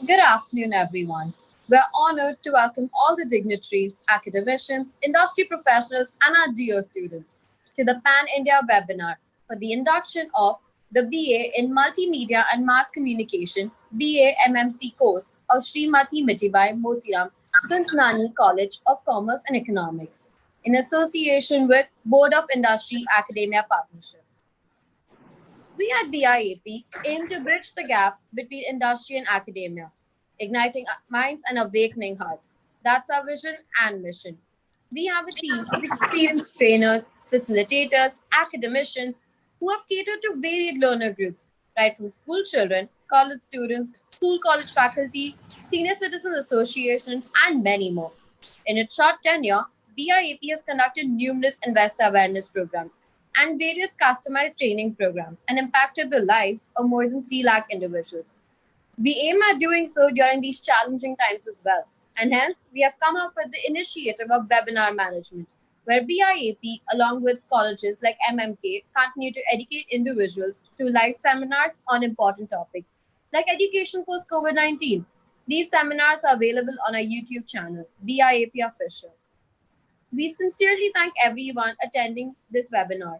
Good afternoon, everyone. We're honored to welcome all the dignitaries, academicians, industry professionals, and our dear students to the Pan India webinar for the induction of the BA in Multimedia and Mass Communication BA MMC course of Srimati Mitibai Motiram Suntanani College of Commerce and Economics in association with Board of Industry Academia Partnership. We at BIAP aim to bridge the gap between industry and academia, igniting minds and awakening hearts. That's our vision and mission. We have a team of experienced trainers, facilitators, academicians who have catered to varied learner groups, right from school children, college students, school college faculty, senior citizen associations, and many more. In its short tenure, BIAP has conducted numerous investor awareness programs and various customized training programs and impacted the lives of more than 3 lakh individuals. We aim at doing so during these challenging times as well, and hence we have come up with the initiative of webinar management, where BIAP, along with colleges like MMK, continue to educate individuals through live seminars on important topics like education post COVID-19. These seminars are available on our YouTube channel, BIAP Official. We sincerely thank everyone attending this webinar.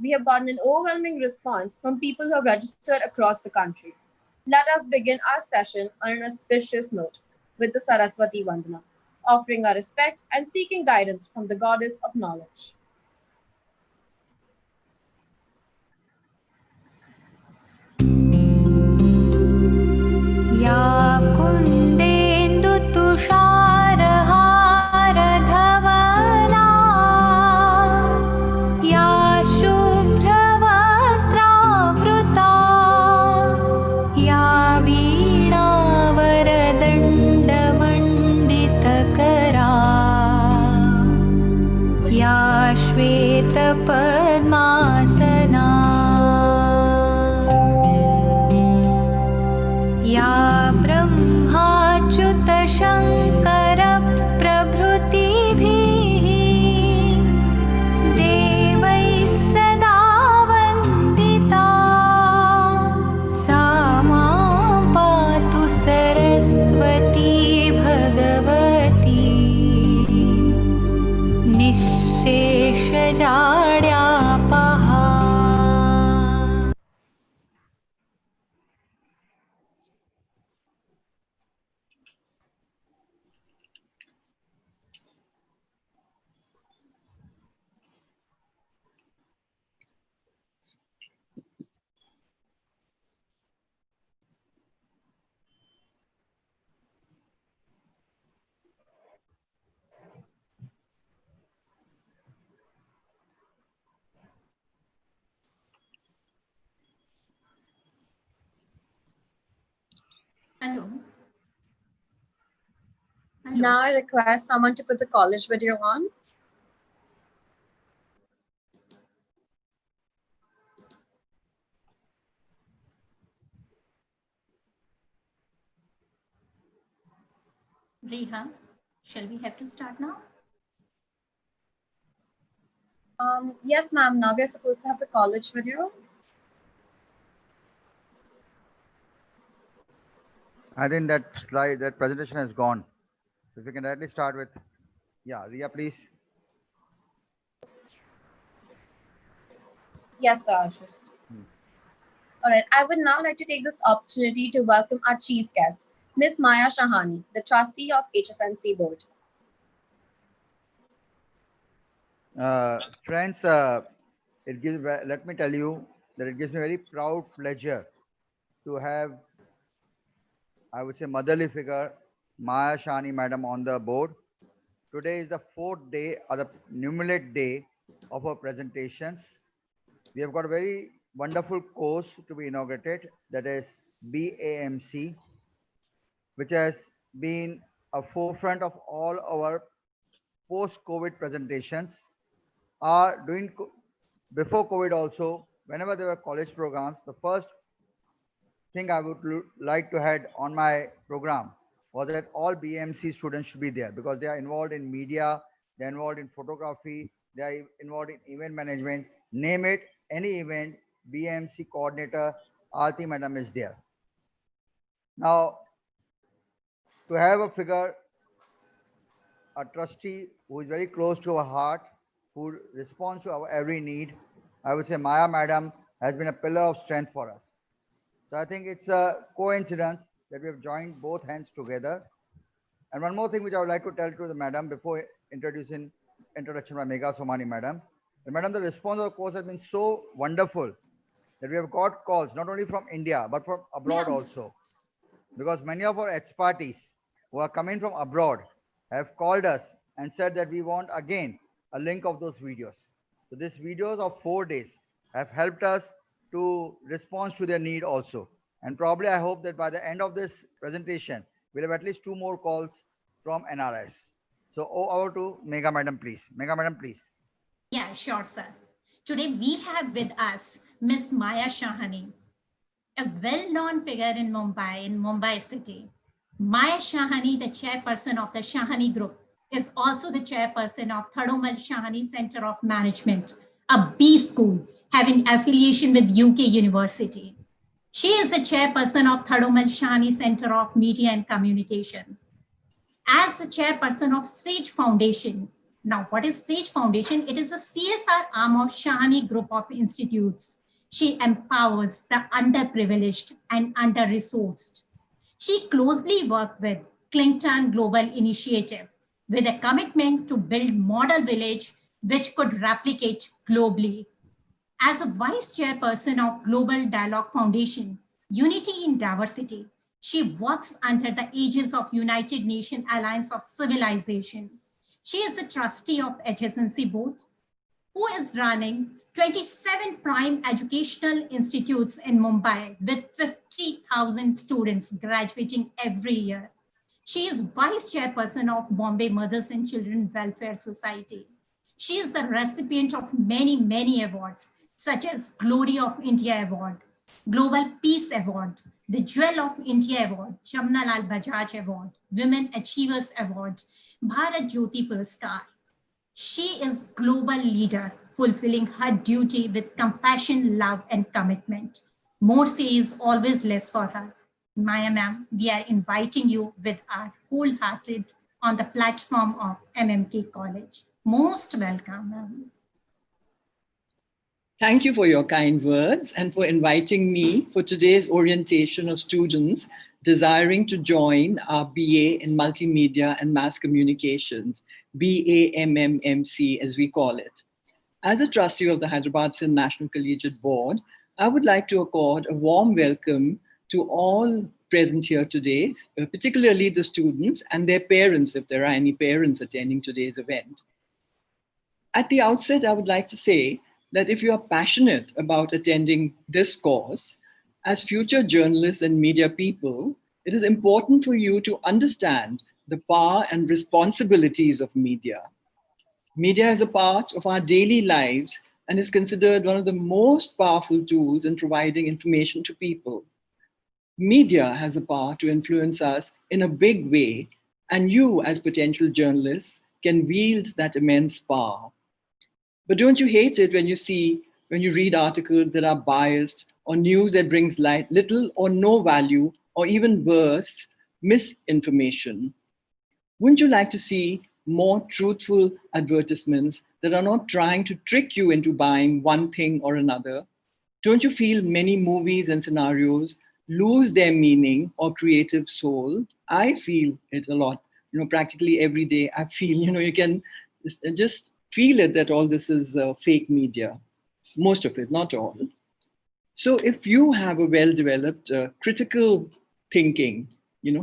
We have gotten an overwhelming response from people who have registered across the country. Let us begin our session on an auspicious note with the Saraswati Vandana, offering our respect and seeking guidance from the goddess of knowledge. Ya kundendu tusharharadhavana Ya shubhravastravruta Ya veena-varadandamandita-kara Ya shveta-padmasana या ब्रह्माच्युतशङ्करप्रभृतिभिः देवैः सदा वन्दिता सा मां पातु Saraswati Bhagwati निःशेषजाड्यापहा Hello. Now I request someone to put the college video on. Reha, shall we have to start now? Yes, ma'am. Now we're supposed to have the college video. I think that slide, that presentation has gone. If we can directly start with, yeah, Ria, please. Yes, sir. Just. All right. I would now like to take this opportunity to welcome our chief guest, Miss Maya Shahani, the trustee of HSNC board. Friends, let me tell you that it gives me very proud pleasure to have, I would say, motherly figure, Maya Shahani madam on the board. Today is the fourth day or the numulate day of our presentations. We have got a very wonderful course to be inaugurated, that is BAMC, which has been a forefront of all our post-COVID presentations. Are doing before COVID also, whenever there were college programs, the first thing I would like to have on my program was that all BMC students should be there because they are involved in media, they're involved in photography, they are involved in event management, name it, any event, BMC coordinator, Aarti madam is there. Now, to have a figure, a trustee who is very close to our heart, who responds to our every need, I would say Maya madam has been a pillar of strength for us. So I think it's a coincidence that we have joined both hands together. And one more thing which I would like to tell to the madam before introduction by Megha Somani madam. The madam, the response of the course has been so wonderful that we have got calls not only from India but from abroad also. Because many of our ex-parties who are coming from abroad have called us and said that we want again a link of those videos. So these videos of 4 days have helped us to respond to their need also. And probably I hope that by the end of this presentation, we'll have at least 2 more calls from NRS. So over to Megha madam, please. Megha madam, please. Yeah, sure, sir. Today we have with us Miss Maya Shahani, a well-known figure in Mumbai city. Maya Shahani, the chairperson of the Shahani Group, is also the chairperson of Thadumal Shahani Center of Management, a B school having affiliation with UK University. She is the chairperson of Thadumal Shahani Center of Media and Communication. As the chairperson of SAGE Foundation. Now, what is SAGE Foundation? It is a CSR arm of Shahani Group of Institutes. She empowers the underprivileged and under-resourced. She closely worked with Clinton Global Initiative with a commitment to build model village which could replicate globally. As a vice chairperson of Global Dialogue Foundation, Unity in Diversity, she works under the aegis of United Nations Alliance of Civilization. She is the trustee of HSNC board, who is running 27 prime educational institutes in Mumbai with 50,000 students graduating every year. She is vice chairperson of Bombay Mothers and Children Welfare Society. She is the recipient of many awards, such as Glory of India Award, Global Peace Award, the Jewel of India Award, Jamnalal Bajaj Award, Women Achievers Award, Bharat Jyoti Puraskar. She is global leader, fulfilling her duty with compassion, love, and commitment. More say is always less for her. Maya ma'am, we are inviting you with our wholehearted on the platform of MMK College. Most welcome, ma'am. Thank you for your kind words and for inviting me for today's orientation of students desiring to join our BA in Multimedia and Mass Communications, BAMMC as we call it. As a trustee of the Hyderabad Sindh National Collegiate Board, I would like to accord a warm welcome to all present here today, particularly the students and their parents, if there are any parents attending today's event. At the outset, I would like to say that if you are passionate about attending this course, as future journalists and media people, it is important for you to understand the power and responsibilities of media. Media is a part of our daily lives and is considered one of the most powerful tools in providing information to people. Media has a power to influence us in a big way, And you, as potential journalists, can wield that immense power. But don't you hate it when you read articles that are biased or news that brings little or no value, or even worse, misinformation? Wouldn't you like to see more truthful advertisements that are not trying to trick you into buying one thing or another? Don't you feel many movies and scenarios lose their meaning or creative soul? I feel it a lot. Practically every day I feel, you can just feel it that all this is fake media. Most of it, not all. So if you have a well-developed critical thinking,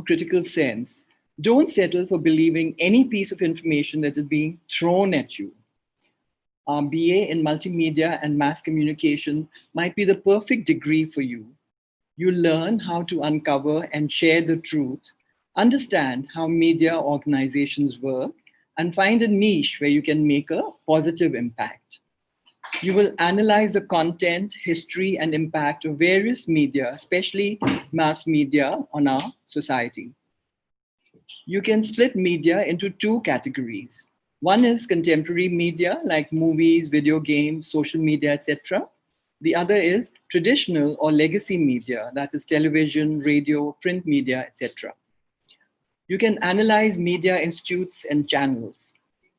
critical sense, don't settle for believing any piece of information that is being thrown at you. Our BA in multimedia and mass communication might be the perfect degree for you. You learn how to uncover and share the truth, understand how media organizations work, and find a niche where you can make a positive impact. You will analyze the content, history, and impact of various media, especially mass media, on our society. You can split media into two categories. One is contemporary media, like movies, video games, social media, etc. The other is traditional or legacy media, that is television, radio, print media, etc. You can analyze media institutes and channels.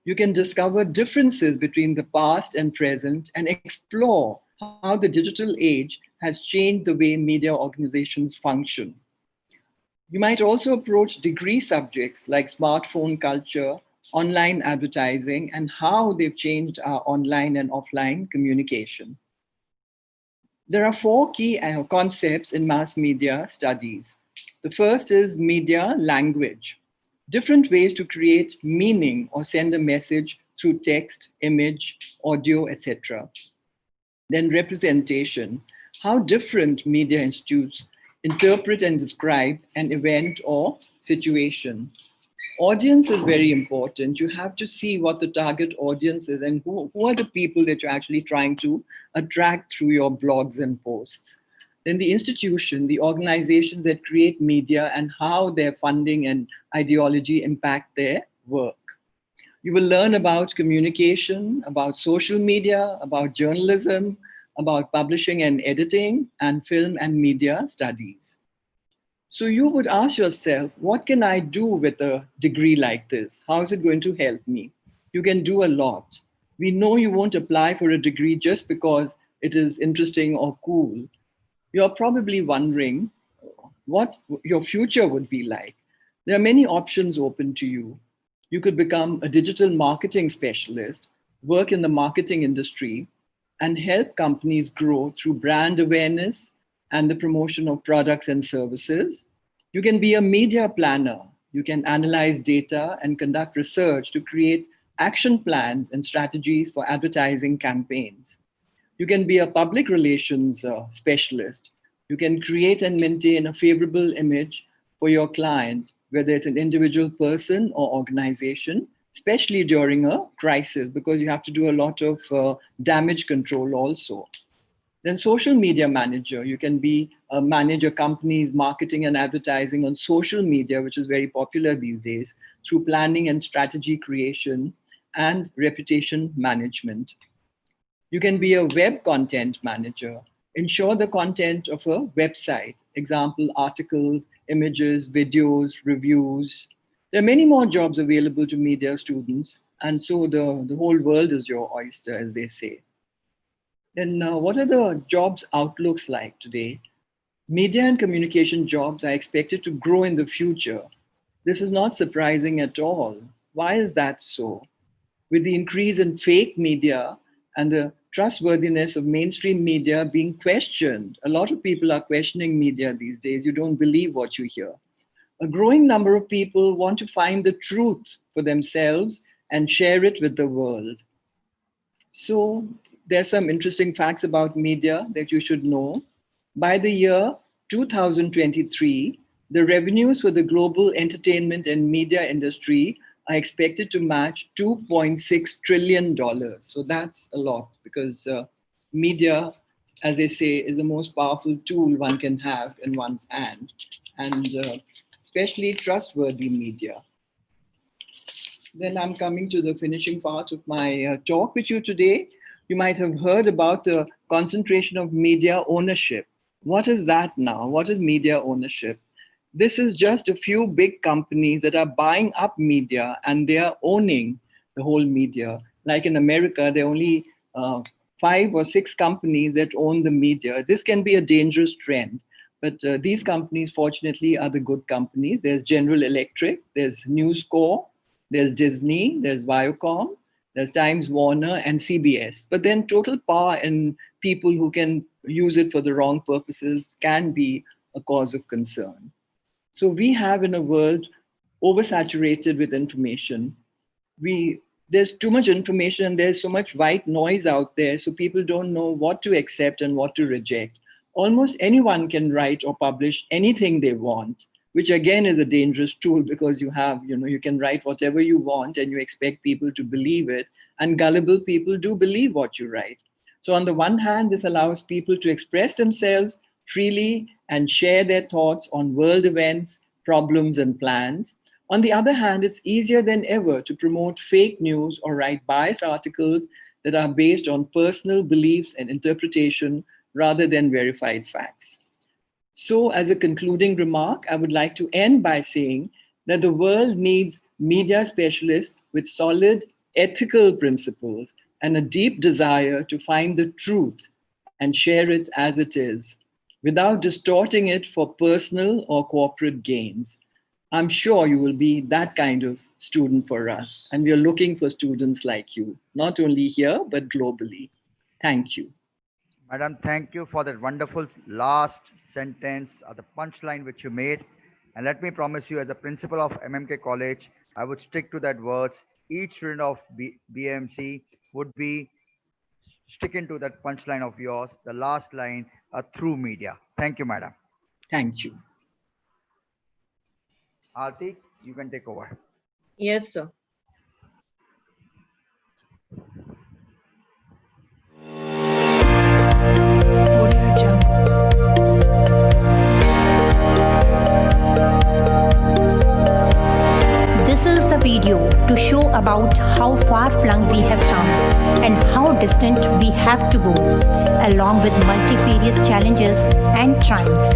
You can discover differences between the past and present and explore how the digital age has changed the way media organizations function. You might also approach degree subjects like smartphone culture, online advertising, and how they've changed our online and offline communication. There are four key concepts in mass media studies. The first is media language, different ways to create meaning or send a message through text, image, audio, etc. Then representation, how different media institutes interpret and describe an event or situation. Audience is very important. You have to see what the target audience is and who are the people that you're actually trying to attract through your blogs and posts. Then the institution, the organizations that create media and how their funding and ideology impact their work. You will learn about communication, about social media, about journalism, about publishing and editing, and film and media studies. So you would ask yourself, what can I do with a degree like this? How is it going to help me? You can do a lot. We know you won't apply for a degree just because it is interesting or cool. You're probably wondering what your future would be like. There are many options open to you. You could become a digital marketing specialist, work in the marketing industry, and help companies grow through brand awareness and the promotion of products and services. You can be a media planner. You can analyze data and conduct research to create action plans and strategies for advertising campaigns. You can be a public relations specialist. You can create and maintain a favorable image for your client, whether it's an individual person or organization, especially during a crisis, because you have to do a lot of damage control also. Then social media manager, you can manage a company's marketing and advertising on social media, which is very popular these days, through planning and strategy creation and reputation management. You can be a web content manager, ensure the content of a website, example, articles, images, videos, reviews. There are many more jobs available to media students, and so the whole world is your oyster, as they say. Then what are the jobs outlooks like today? Media and communication jobs are expected to grow in the future. This is not surprising at all. Why is that so? With the increase in fake media and the trustworthiness of mainstream media being questioned, a lot of people are questioning media these days. You don't believe what you hear. A growing number of people want to find the truth for themselves and share it with the world. So there's some interesting facts about media that you should know. By the year 2023, the revenues for the global entertainment and media industry are expected to match $2.6 trillion. So that's a lot, because media, as they say, is the most powerful tool one can have in one's hand, and especially trustworthy media. Then I'm coming to the finishing part of my talk with you today. You might have heard about the concentration of media ownership. What is that now? What is media ownership? This is just a few big companies that are buying up media and they are owning the whole media. Like in America, there are only 5 or 6 companies that own the media. This can be a dangerous trend. But these companies, fortunately, are the good companies. There's General Electric, there's News Corp, there's Disney, there's Viacom, there's Times Warner, and CBS. But then total power and people who can use it for the wrong purposes can be a cause of concern. So we have in a world oversaturated with information. There's too much information and there's so much white noise out there, so people don't know what to accept and what to reject. Almost anyone can write or publish anything they want, which again is a dangerous tool because you can write whatever you want and you expect people to believe it. And gullible people do believe what you write. So on the one hand, this allows people to express themselves freely and share their thoughts on world events, problems, and plans. On the other hand, it's easier than ever to promote fake news or write biased articles that are based on personal beliefs and interpretation rather than verified facts. So as a concluding remark, I would like to end by saying that the world needs media specialists with solid ethical principles and a deep desire to find the truth and share it as it is, without distorting it for personal or corporate gains. I'm sure you will be that kind of student for us, and we are looking for students like you, not only here, but globally. Thank you. Madam, thank you for that wonderful last sentence, the punchline which you made. And let me promise you, as a principal of MMK College, I would stick to that words. Each student of BMC would be sticking to that punchline of yours, the last line, through media. Thank you, madam. Thank you. Aarti, you can take over. Yes, sir. This is the video to show about how far-flung we have come and how distant we have to go, along with multifarious challenges and triumphs.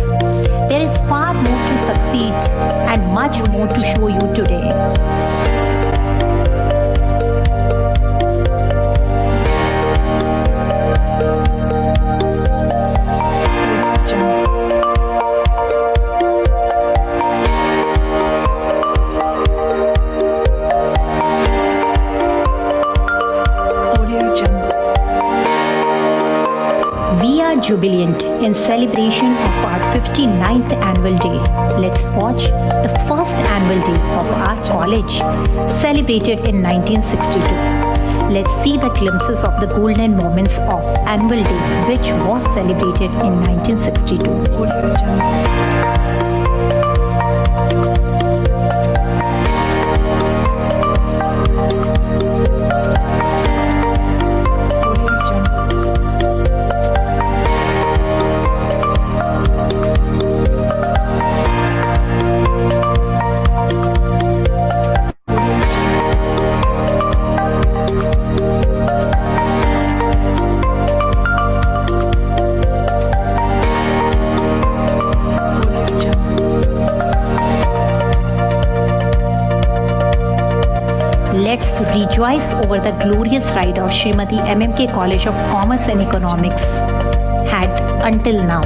There is far more to succeed and much more to show you today. Jubilant in celebration of our 59th annual day. Let's watch the first annual day of our college, celebrated in 1962. Let's see the glimpses of the golden moments of annual day, which was celebrated in 1962. Let's rejoice over the glorious ride of Srimati MMK College of Commerce and Economics had until now.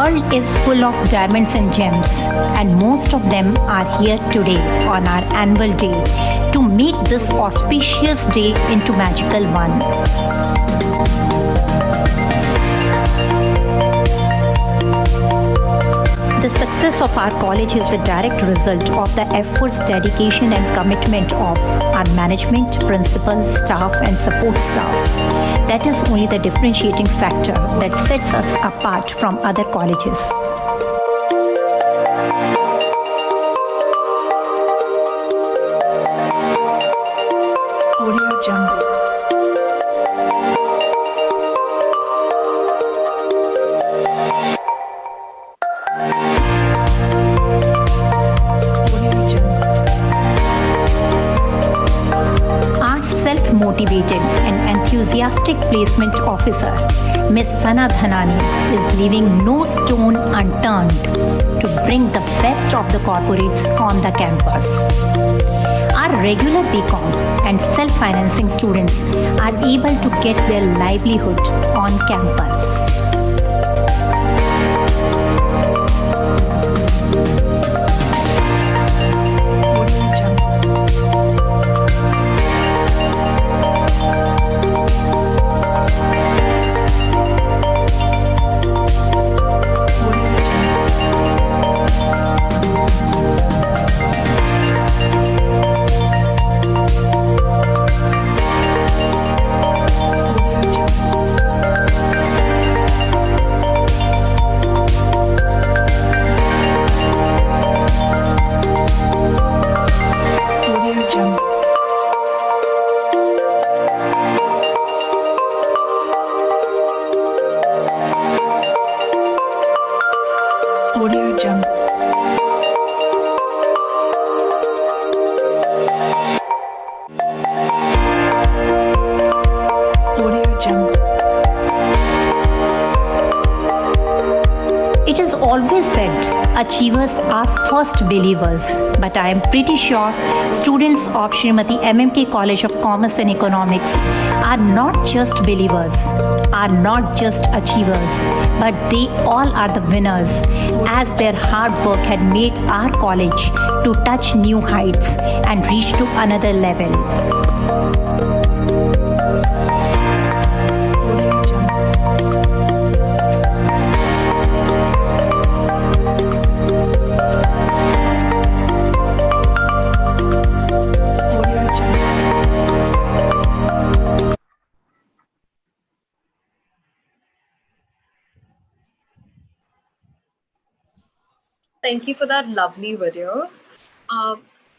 world is full of diamonds and gems, and most of them are here today on our annual day to make this auspicious day into magical one. The success of our college is a direct result of the efforts, dedication, and commitment of our management, principal, staff, and support staff. That is only the differentiating factor that sets us apart from other colleges. Audio Jungle. Self-motivated and enthusiastic placement officer, Ms. Sana Dhanani, is leaving no stone unturned to bring the best of the corporates on the campus. Our regular BCom and self-financing students are able to get their livelihood on campus. Audio Jungle. Audio Jungle. It is always said, achievers are first believers, but I am pretty sure students of Srimati MMK College of Commerce and Economics are not just believers, are not just achievers, but they all are the winners, as their hard work had made our college to touch new heights and reach to another level. Thank you for that lovely video.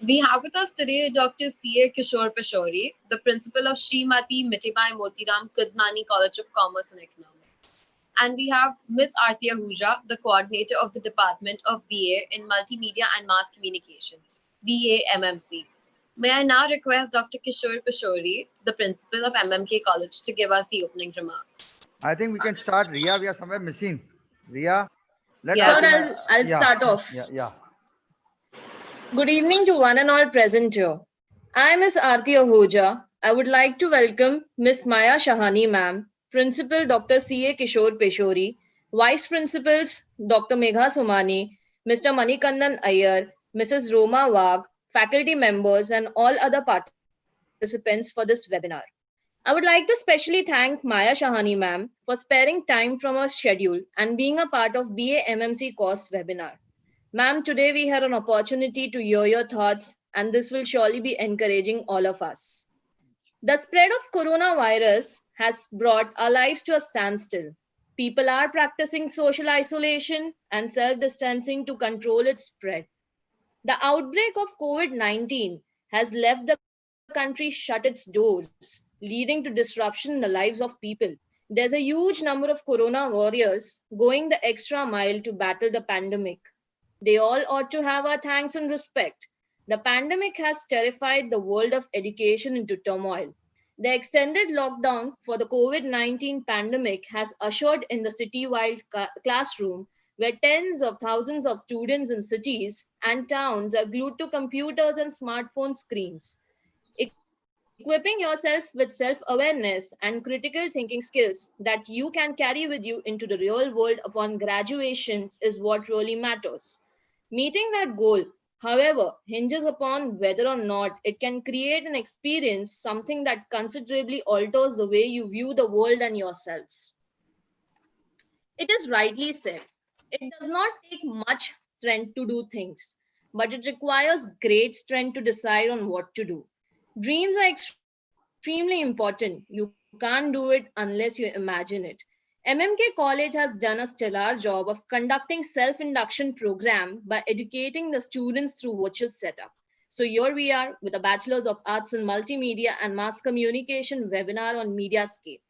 We have with us today Dr. C.A. Kishore Pashori, the principal of Srimati Mitibai Motiram Kudnani College of Commerce and Economics. And we have Ms. Arti Ahuja, the coordinator of the Department of BA in Multimedia and Mass Communication, Bammc. May I now request Dr. Kishore Pashori, the principal of MMK College, to give us the opening remarks. I think we can start. Ria, we are somewhere missing. Ria, let's Yeah. Sir, I'll start off. Yeah. Good evening to one and all present here. I am Ms. Arti Ahuja. I would like to welcome Ms. Maya Shahani ma'am, Principal Dr. C.A. Kishore Peshori, Vice Principals Dr. Megha Somani, Mr. Manikandan Iyer, Mrs. Roma Wagh, faculty members and all other participants for this webinar. I would like to specially thank Maya Shahani ma'am for sparing time from her schedule and being a part of BA MMC course webinar. Ma'am, today we had an opportunity to hear your thoughts, and this will surely be encouraging all of us. The spread of coronavirus has brought our lives to a standstill. People are practicing social isolation and self-distancing to control its spread. The outbreak of COVID-19 has left the country shut its doors, leading to disruption in the lives of people. There's a huge number of corona warriors going the extra mile to battle the pandemic. They all ought to have our thanks and respect. The pandemic has terrified the world of education into turmoil. The extended lockdown for the COVID-19 pandemic has ushered in the citywide classroom where tens of thousands of students in cities and towns are glued to computers and smartphone screens. Equipping yourself with self-awareness and critical thinking skills that you can carry with you into the real world upon graduation is what really matters. Meeting that goal, however, hinges upon whether or not it can create an experience, something that considerably alters the way you view the world and yourselves. It is rightly said, it does not take much strength to do things, but it requires great strength to decide on what to do. Dreams are extremely important. You can't do it unless you imagine it. MMK College has done a stellar job of conducting self-induction program by educating the students through virtual setup. So here we are with a Bachelor's of Arts in Multimedia and Mass Communication webinar on Mediascape.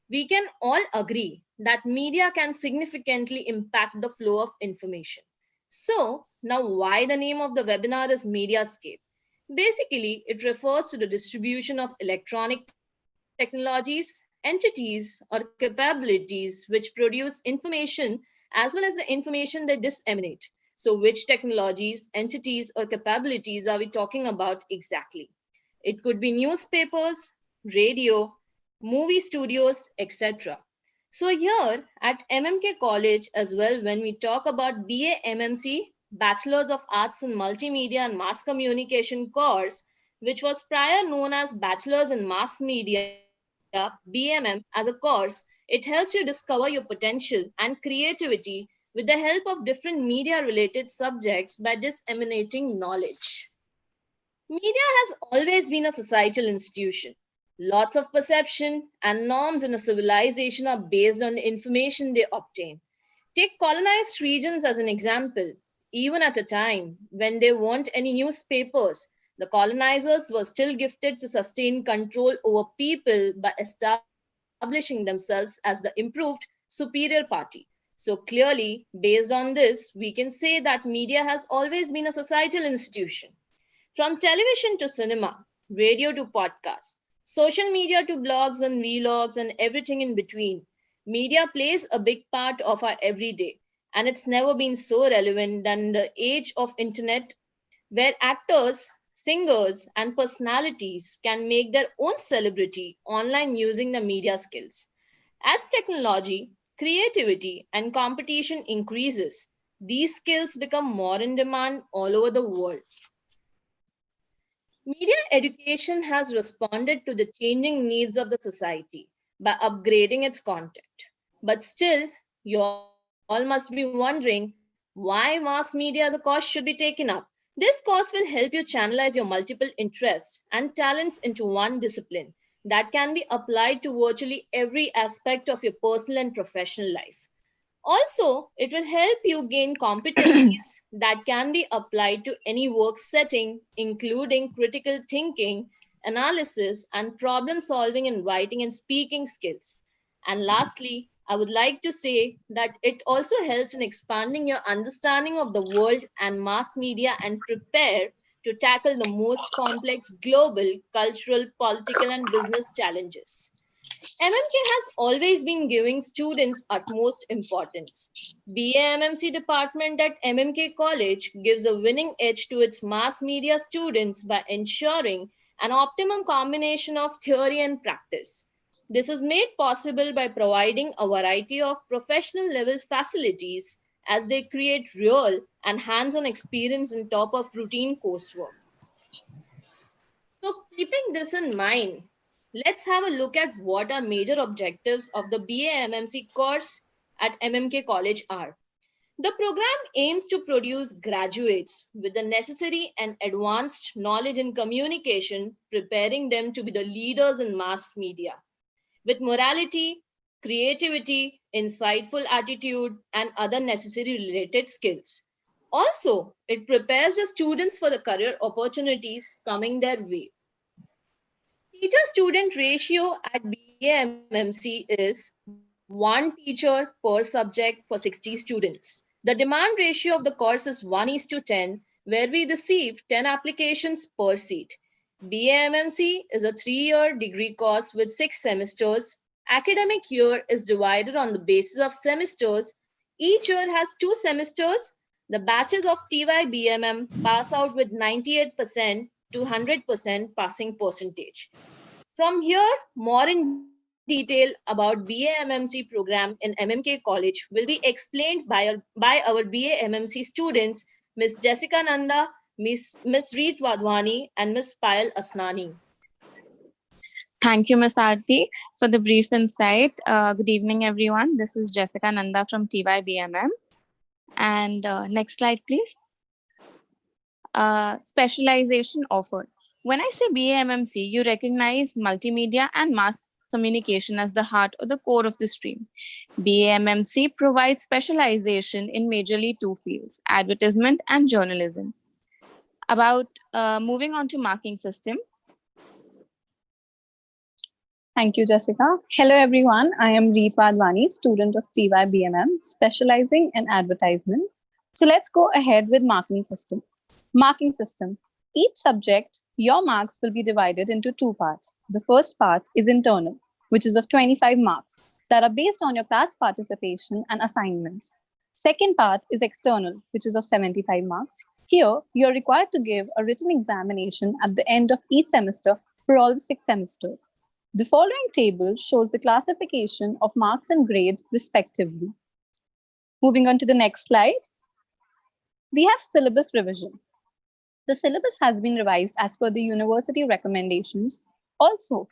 We can all agree that media can significantly impact the flow of information. So now why the name of the webinar is Mediascape? Basically, it refers to the distribution of electronic technologies, entities, or capabilities which produce information as well as the information they disseminate. So which technologies, entities, or capabilities are we talking about exactly? It could be newspapers, radio, movie studios, etc. So here at MMK College as well, when we talk about BA MMC, Bachelor's of Arts in Multimedia and Mass Communication course, which was prior known as Bachelor's in Mass Media, BMM, as a course, it helps you discover your potential and creativity with the help of different media related subjects by disseminating knowledge. Media has always been a societal institution. Lots of perception and norms in a civilization are based on the information they obtain. Take colonized regions as an example. Even at a time when there weren't any newspapers, the colonizers were still gifted to sustain control over people by establishing themselves as the improved superior party. So clearly, based on this, we can say that media has always been a societal institution. From television to cinema, radio to podcasts, social media to blogs and vlogs and everything in between, media plays a big part of our everyday. And it's never been so relevant than in the age of internet where actors, singers, and personalities can make their own celebrity online using the media skills. As technology, creativity, and competition increases, these skills become more in demand all over the world. Media education has responded to the changing needs of the society by upgrading its content. But still, you all must be wondering why mass media as a course should be taken up. This course will help you channelize your multiple interests and talents into one discipline that can be applied to virtually every aspect of your personal and professional life. Also, it will help you gain competencies that can be applied to any work setting, including critical thinking, analysis, and problem solving in writing and speaking skills. And lastly, I would like to say that it also helps in expanding your understanding of the world and mass media and prepare to tackle the most complex global, cultural, political, and business challenges. MMK has always been giving students utmost importance. BAMMC department at MMK College gives a winning edge to its mass media students by ensuring an optimum combination of theory and practice. This is made possible by providing a variety of professional level facilities as they create real and hands-on experience on top of routine coursework. So keeping this in mind, let's have a look at what our major objectives of the BA course at MMK College are. The program aims to produce graduates with the necessary and advanced knowledge in communication, preparing them to be the leaders in mass media. With morality, creativity, insightful attitude, and other necessary related skills. Also, it prepares the students for the career opportunities coming their way. Teacher-student ratio at BAMMC is 1 teacher per subject for 60 students. The demand ratio of the course is 1:10, where we receive 10 applications per seat. BAMMC is a 3-year degree course with 6 semesters. Academic year is divided on the basis of semesters. Each year has 2 semesters. The batches of TYBMM pass out with 98%, to 100% passing percentage. From here, more in detail about BA-MMC program in MMK College will be explained by our BA-MMC students, Ms. Jessica Nanda, Ms. Reet Wadhwani, and Ms. Payal Asnani. Thank you, Ms. Aarti, for the brief insight. Good evening, everyone. This is Jessica Nanda from TYBMM. And next slide, please. Specialization offered. When I say BAMMC, you recognize multimedia and mass communication as the heart or the core of the stream. BAMMC provides specialization in majorly two fields, advertisement and journalism. About moving on to marking system. Thank you, Jessica. Hello, everyone. I am Reet Wadhwani, student of TYBMM, specializing in advertisement. So let's go ahead with marking system. Marking system. Each subject, your marks will be divided into two parts. The first part is internal, which is of 25 marks that are based on your class participation and assignments. Second part is external, which is of 75 marks. Here, you're required to give a written examination at the end of each semester for all the 6 semesters. The following table shows the classification of marks and grades respectively. Moving on to the next slide. We have syllabus revision. The syllabus has been revised as per the university recommendations. Also,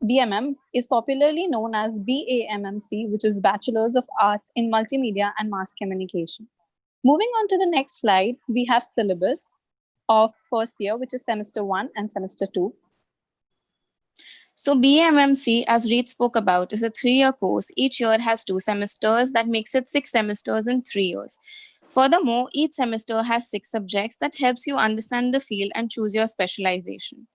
BMM is popularly known as BAMMC, which is Bachelors of Arts in Multimedia and Mass Communication. Moving on to the next slide, we have syllabus of first year, which is semester 1 and semester 2. So BAMMC, as Reed spoke about, is a 3-year course. Each year has 2 semesters. That makes it 6 semesters in 3 years. Furthermore, each semester has 6 subjects that helps you understand the field and choose your specialization.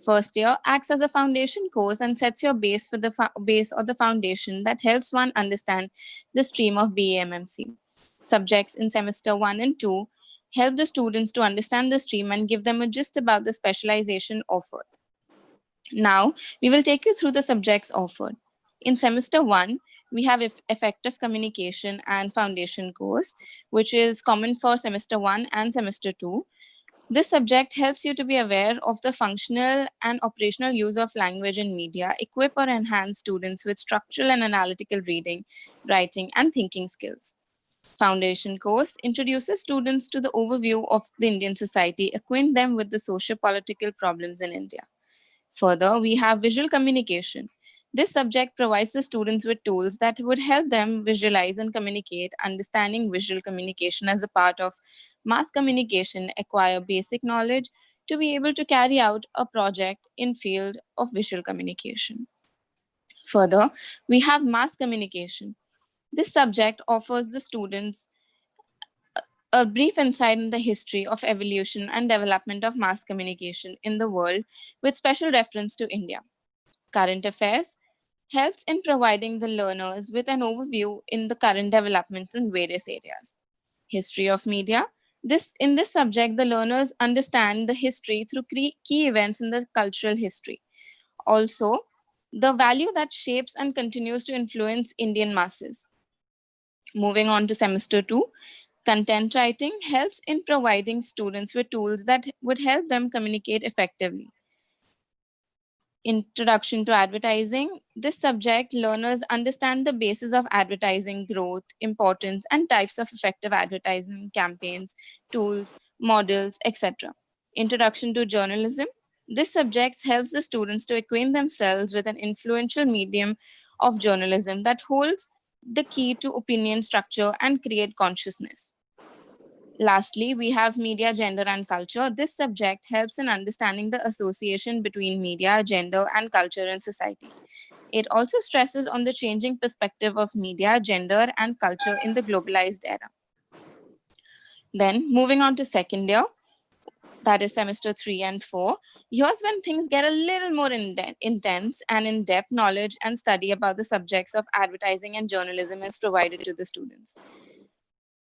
First year acts as a foundation course and sets your base for the base or the foundation that helps one understand the stream of BAMMC. Subjects in semester 1 and 2 help the students to understand the stream and give them a gist about the specialization offered. Now, we will take you through the subjects offered. In semester 1, we have effective communication and foundation course, which is common for semester 1 and semester 2. This subject helps you to be aware of the functional and operational use of language in media, equip or enhance students with structural and analytical reading, writing, and thinking skills. Foundation course introduces students to the overview of the Indian society, acquaint them with the socio-political problems in India. Further, we have visual communication. This subject provides the students with tools that would help them visualize and communicate. Understanding visual communication as a part of mass communication, acquire basic knowledge to be able to carry out a project in field of visual communication. Further, we have mass communication. This subject offers the students a brief insight in the history of evolution and development of mass communication in the world with special reference to India. Current affairs helps in providing the learners with an overview in the current developments in various areas. History of media. In this subject, the learners understand the history through key events in the cultural history. Also, the value that shapes and continues to influence Indian masses. Moving on to semester 2, content writing helps in providing students with tools that would help them communicate effectively. Introduction to advertising. This subject, learners understand the basis of advertising growth, importance, and types of effective advertising campaigns, tools, models, etc. Introduction to journalism. This subject helps the students to acquaint themselves with an influential medium of journalism that holds the key to opinion structure and create consciousness. Lastly, we have media, gender, and culture. This subject helps in understanding the association between media, gender, and culture in society. It also stresses on the changing perspective of media, gender, and culture in the globalized era. Then, moving on to second year, that is semester 3 and 4. Here's when things get a little more intense and in-depth knowledge and study about the subjects of advertising and journalism is provided to the students.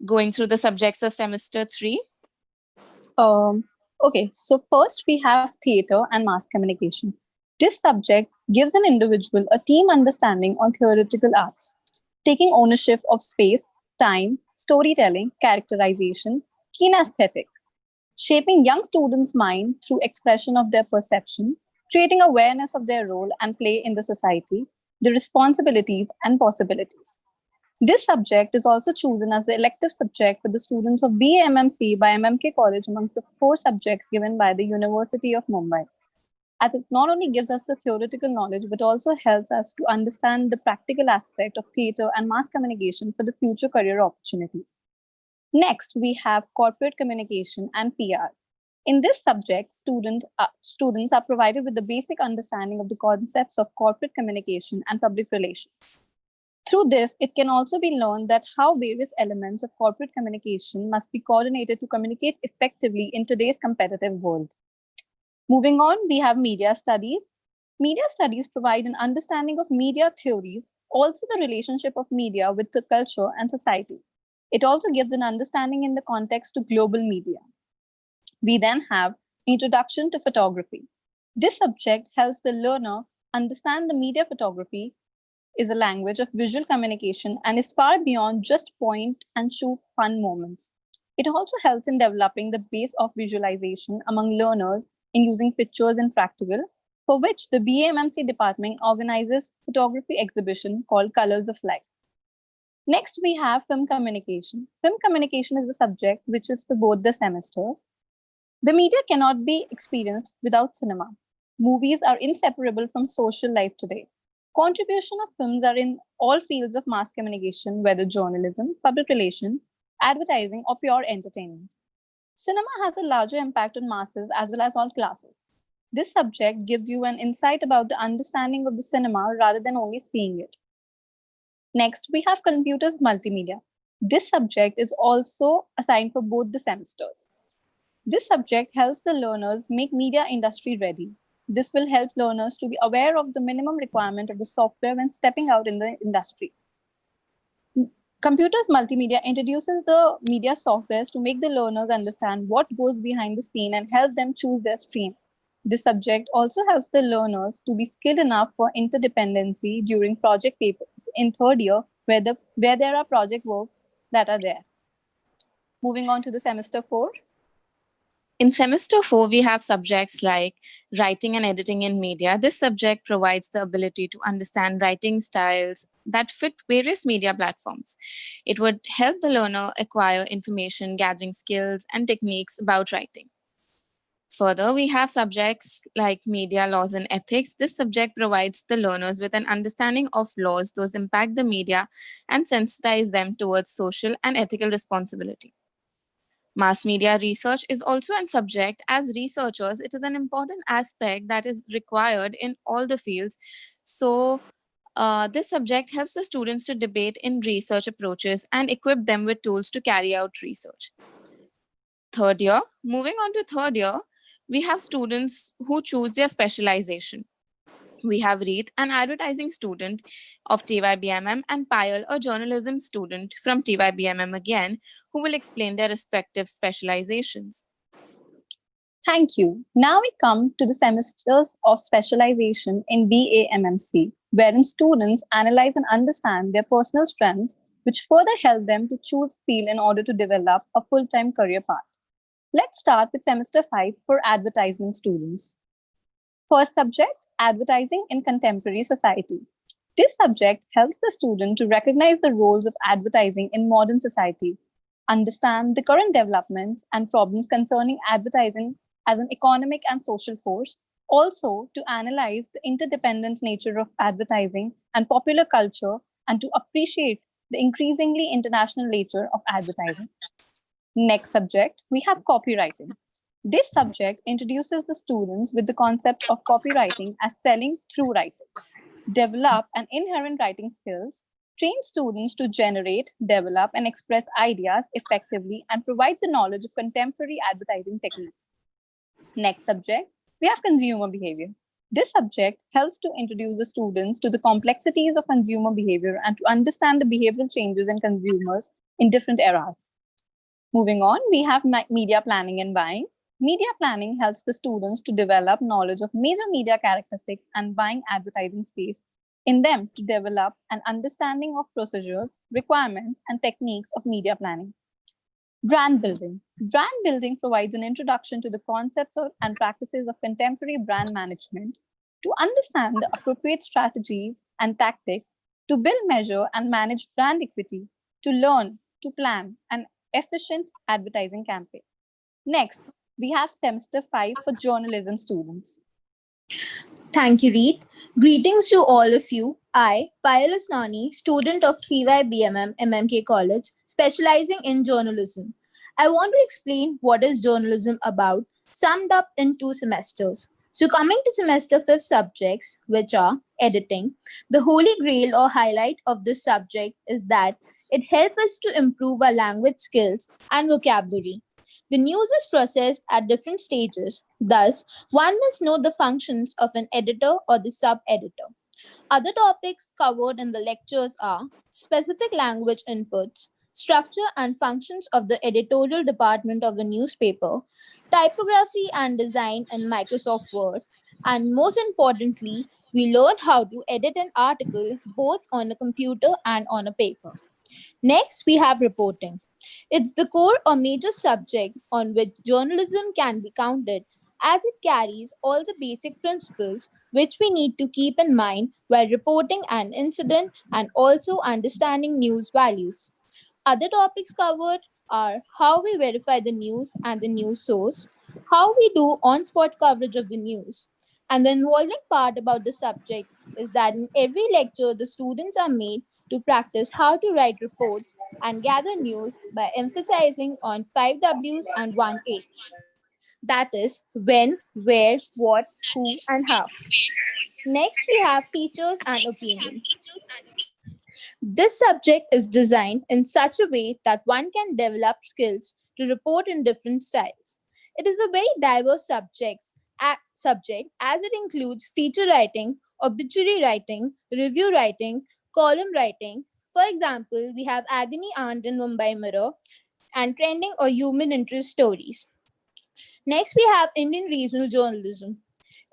Going through the subjects of semester 3. Okay, so first we have theater and mass communication. This subject gives an individual a team understanding on theoretical arts, taking ownership of space, time, storytelling, characterization, kinesthetic. shaping young students' mind through expression of their perception, creating awareness of their role and play in the society, the responsibilities and possibilities. This subject is also chosen as the elective subject for the students of BAMMC by MMK College amongst the 4 subjects given by the University of Mumbai, as it not only gives us the theoretical knowledge, but also helps us to understand the practical aspect of theatre and mass communication for the future career opportunities. Next, we have corporate communication and PR. In this subject, students are provided with the basic understanding of the concepts of corporate communication and public relations. Through this, it can also be learned that how various elements of corporate communication must be coordinated to communicate effectively in today's competitive world. Moving on, we have media studies. Media studies provide an understanding of media theories, also the relationship of media with the culture and society. It also gives an understanding in the context to global media. We then have Introduction to Photography. This subject helps the learner understand the media photography is a language of visual communication and is far beyond just point and shoot fun moments. It also helps in developing the base of visualization among learners in using pictures in practical, for which the BAMC department organizes photography exhibition called Colors of Life. Next, we have film communication. Film communication is the subject which is for both the semesters. The media cannot be experienced without cinema. Movies are inseparable from social life today. Contribution of films are in all fields of mass communication, whether journalism, public relations, advertising, or pure entertainment. Cinema has a larger impact on masses as well as all classes. This subject gives you an insight about the understanding of the cinema rather than only seeing it. Next, we have computers multimedia. This subject is also assigned for both the semesters. This subject helps the learners make media industry ready. This will help learners to be aware of the minimum requirement of the software when stepping out in the industry. Computers Multimedia introduces the media softwares to make the learners understand what goes behind the scene and help them choose their stream. This subject also helps the learners to be skilled enough for interdependency during project papers in third year, where there are project works that are there. Moving on to the semester 4. In semester 4, we have subjects like writing and editing in media. This subject provides the ability to understand writing styles that fit various media platforms. It would help the learner acquire information, gathering skills, and techniques about writing. Further, we have subjects like media laws and ethics. This subject provides the learners with an understanding of laws, those impact the media, and sensitize them towards social and ethical responsibility. Mass media research is also a subject. As researchers, it is an important aspect that is required in all the fields. So, this subject helps the students to debate in research approaches and equip them with tools to carry out research. Third year, moving on to third year, we have students who choose their specialization. We have Reet, an advertising student of TYBMM, and Payal, a journalism student from TYBMM again, who will explain their respective specializations. Thank you. Now we come to the semesters of specialization in BAMMC, wherein students analyze and understand their personal strengths, which further help them to choose field in order to develop a full-time career path. Let's start with semester 5 for advertisement students. First subject, advertising in contemporary society. This subject helps the student to recognize the roles of advertising in modern society, understand the current developments and problems concerning advertising as an economic and social force, also to analyze the interdependent nature of advertising and popular culture, and to appreciate the increasingly international nature of advertising. Next subject, we have copywriting. This subject introduces the students with the concept of copywriting as selling through writing, develop an inherent writing skills, train students to generate, develop, and express ideas effectively, and provide the knowledge of contemporary advertising techniques. Next subject, we have consumer behavior. This subject helps to introduce the students to the complexities of consumer behavior and to understand the behavioral changes in consumers in different eras. Moving on, we have media planning and buying. Media planning helps the students to develop knowledge of major media characteristics and buying advertising space in them to develop an understanding of procedures, requirements, and techniques of media planning. Brand building. Brand building provides an introduction to the concepts and practices of contemporary brand management to understand the appropriate strategies and tactics to build, measure, and manage brand equity, to learn, to plan an efficient advertising campaign. Next, we have semester 5 for journalism students. Thank you, Reet. Greetings to all of you. I, Payal Asnani, student of TYBMM MMK College, specializing in journalism. I want to explain what is journalism about, summed up in 2 semesters. So coming to semester 5 subjects, which are editing, the holy grail or highlight of this subject is that it helps us to improve our language skills and vocabulary. The news is processed at different stages. Thus, one must know the functions of an editor or the sub-editor. Other topics covered in the lectures are specific language inputs, structure and functions of the editorial department of a newspaper, typography and design in Microsoft Word, and most importantly, we learn how to edit an article both on a computer and on a paper. Next, we have reporting. It's the core or major subject on which journalism can be counted, as it carries all the basic principles which we need to keep in mind while reporting an incident and also understanding news values. Other topics covered are how we verify the news and the news source, how we do on spot coverage of the news. And the involving part about the subject is that in every lecture, the students are made to practice how to write reports and gather news by emphasizing on 5 W's and 1 H. That is when, where, what, who, and how. Next, we have features and opinion. This subject is designed in such a way that one can develop skills to report in different styles. It is a very diverse subject as it includes feature writing, obituary writing, review writing, column writing. For example, we have Agony Aunt in Mumbai Mirror and trending or human interest stories. Next, we have Indian regional journalism.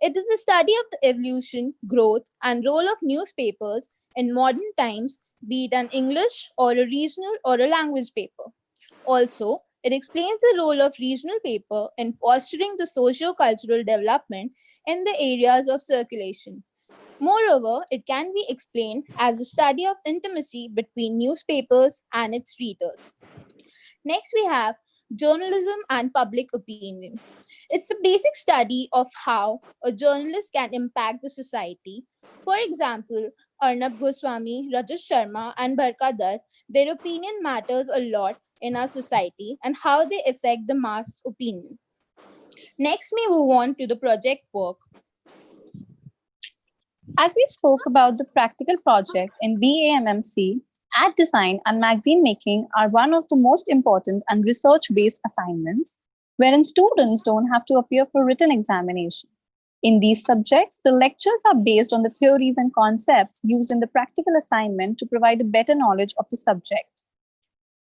It is a study of the evolution, growth, and role of newspapers in modern times, be it an English or a regional or a language paper. Also, it explains the role of regional paper in fostering the socio-cultural development in the areas of circulation. Moreover, it can be explained as a study of intimacy between newspapers and its readers. Next, we have journalism and public opinion. It's a basic study of how a journalist can impact the society. For example, Arnab Goswami, Rajesh Sharma, and Barka Dutt, their opinion matters a lot in our society and how they affect the mass opinion. Next, we move on to the project work. As we spoke about the practical project in BAMMC, ad design and magazine making are one of the most important and research-based assignments, wherein students don't have to appear for written examination. In these subjects, the lectures are based on the theories and concepts used in the practical assignment to provide a better knowledge of the subject.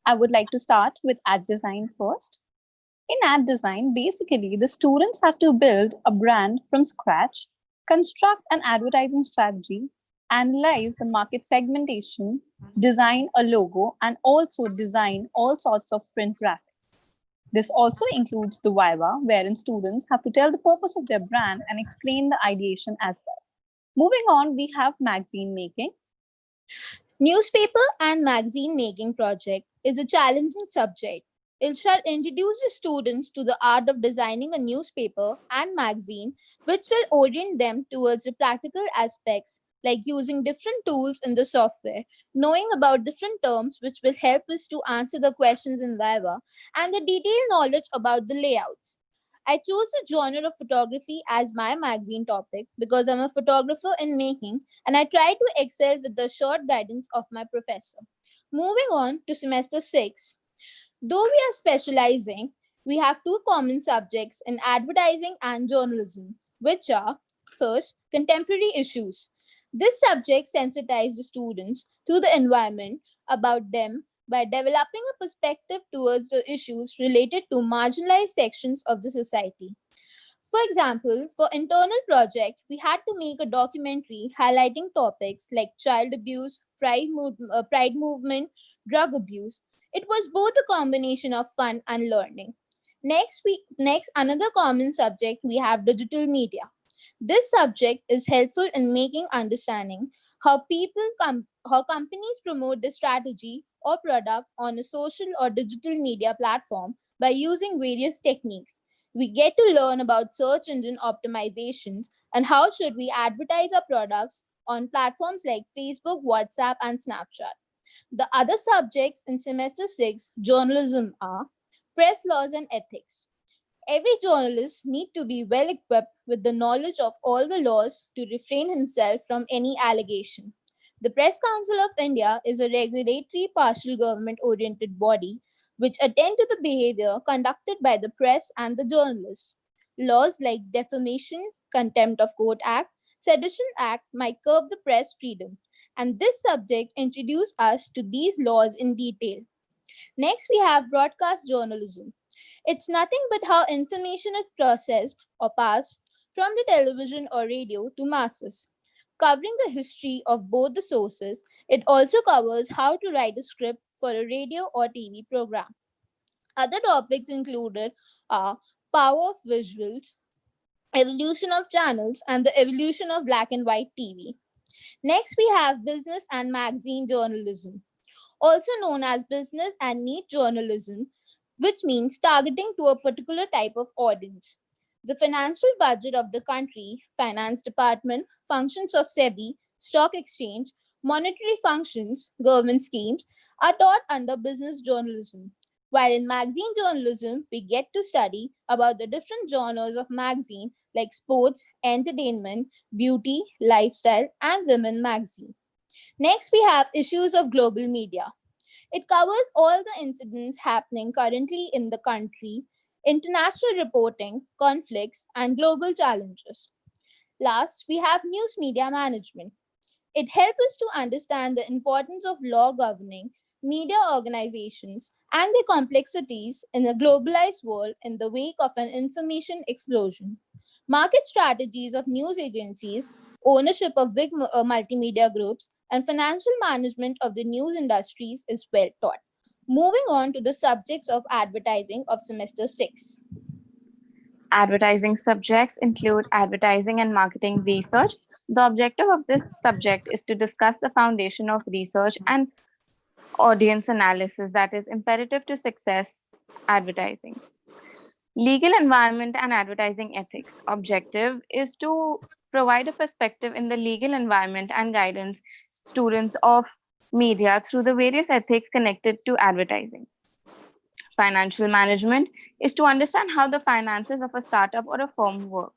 I would like to start with ad design first. In ad design, basically, the students have to build a brand from scratch, construct an advertising strategy, analyze the market segmentation, design a logo, and also design all sorts of print graphics. This also includes the Viva, wherein students have to tell the purpose of their brand and explain the ideation as well. Moving on, we have magazine making. Newspaper and magazine making project is a challenging subject. It shall introduce the students to the art of designing a newspaper and magazine, which will orient them towards the practical aspects like using different tools in the software, knowing about different terms which will help us to answer the questions in Viva, and the detailed knowledge about the layouts. I chose the genre of photography as my magazine topic because I'm a photographer in making and I try to excel with the short guidance of my professor. Moving on to semester 6. Though we are specializing, we have 2 common subjects in advertising and journalism, which are first, contemporary issues. This subject sensitizes the students to the environment about them by developing a perspective towards the issues related to marginalized sections of the society. For example, for internal project, we had to make a documentary highlighting topics like child abuse, pride movement, drug abuse. It was both a combination of fun and learning. Next, another common subject we have digital media. This subject is helpful in making understanding how companies promote the strategy or product on a social or digital media platform by using various techniques. We get to learn about search engine optimizations and how should we advertise our products on platforms like Facebook, WhatsApp, and Snapchat. The other subjects in semester 6 journalism are press laws and ethics. Every journalist need to be well equipped with the knowledge of all the laws to refrain himself from any allegation. The Press Council of India is a regulatory partial government oriented body which attend to the behavior conducted by the press and the journalists. Laws like Defamation, Contempt of Court Act, Sedition Act might curb the press freedom, and this subject introduced us to these laws in detail. Next, we have broadcast journalism. It's nothing but how information is processed or passed from the television or radio to masses. Covering the history of both the sources, it also covers how to write a script for a radio or TV program. Other topics included are power of visuals, evolution of channels, and the evolution of black and white TV. Next, we have business and magazine journalism, also known as business and niche journalism, which means targeting to a particular type of audience. The financial budget of the country, finance department, functions of SEBI, stock exchange, monetary functions, government schemes are taught under business journalism. While in magazine journalism, we get to study about the different genres of magazine like sports, entertainment, beauty, lifestyle, and women magazine. Next, we have issues of global media. It covers all the incidents happening currently in the country, international reporting, conflicts, and global challenges. Last, we have news media management. It helps us to understand the importance of law governing media organizations and their complexities in a globalized world in the wake of an information explosion. Market strategies of news agencies, ownership of big multimedia groups, and financial management of the news industries is well taught. Moving on to the subjects of advertising of semester 6. Advertising subjects include advertising and marketing research. The objective of this subject is to discuss the foundation of research and audience analysis that is imperative to success advertising. Legal environment and advertising ethics. Objective is to provide a perspective in the legal environment and guidance students of media through the various ethics connected to advertising. Financial management is to understand how the finances of a startup or a firm work.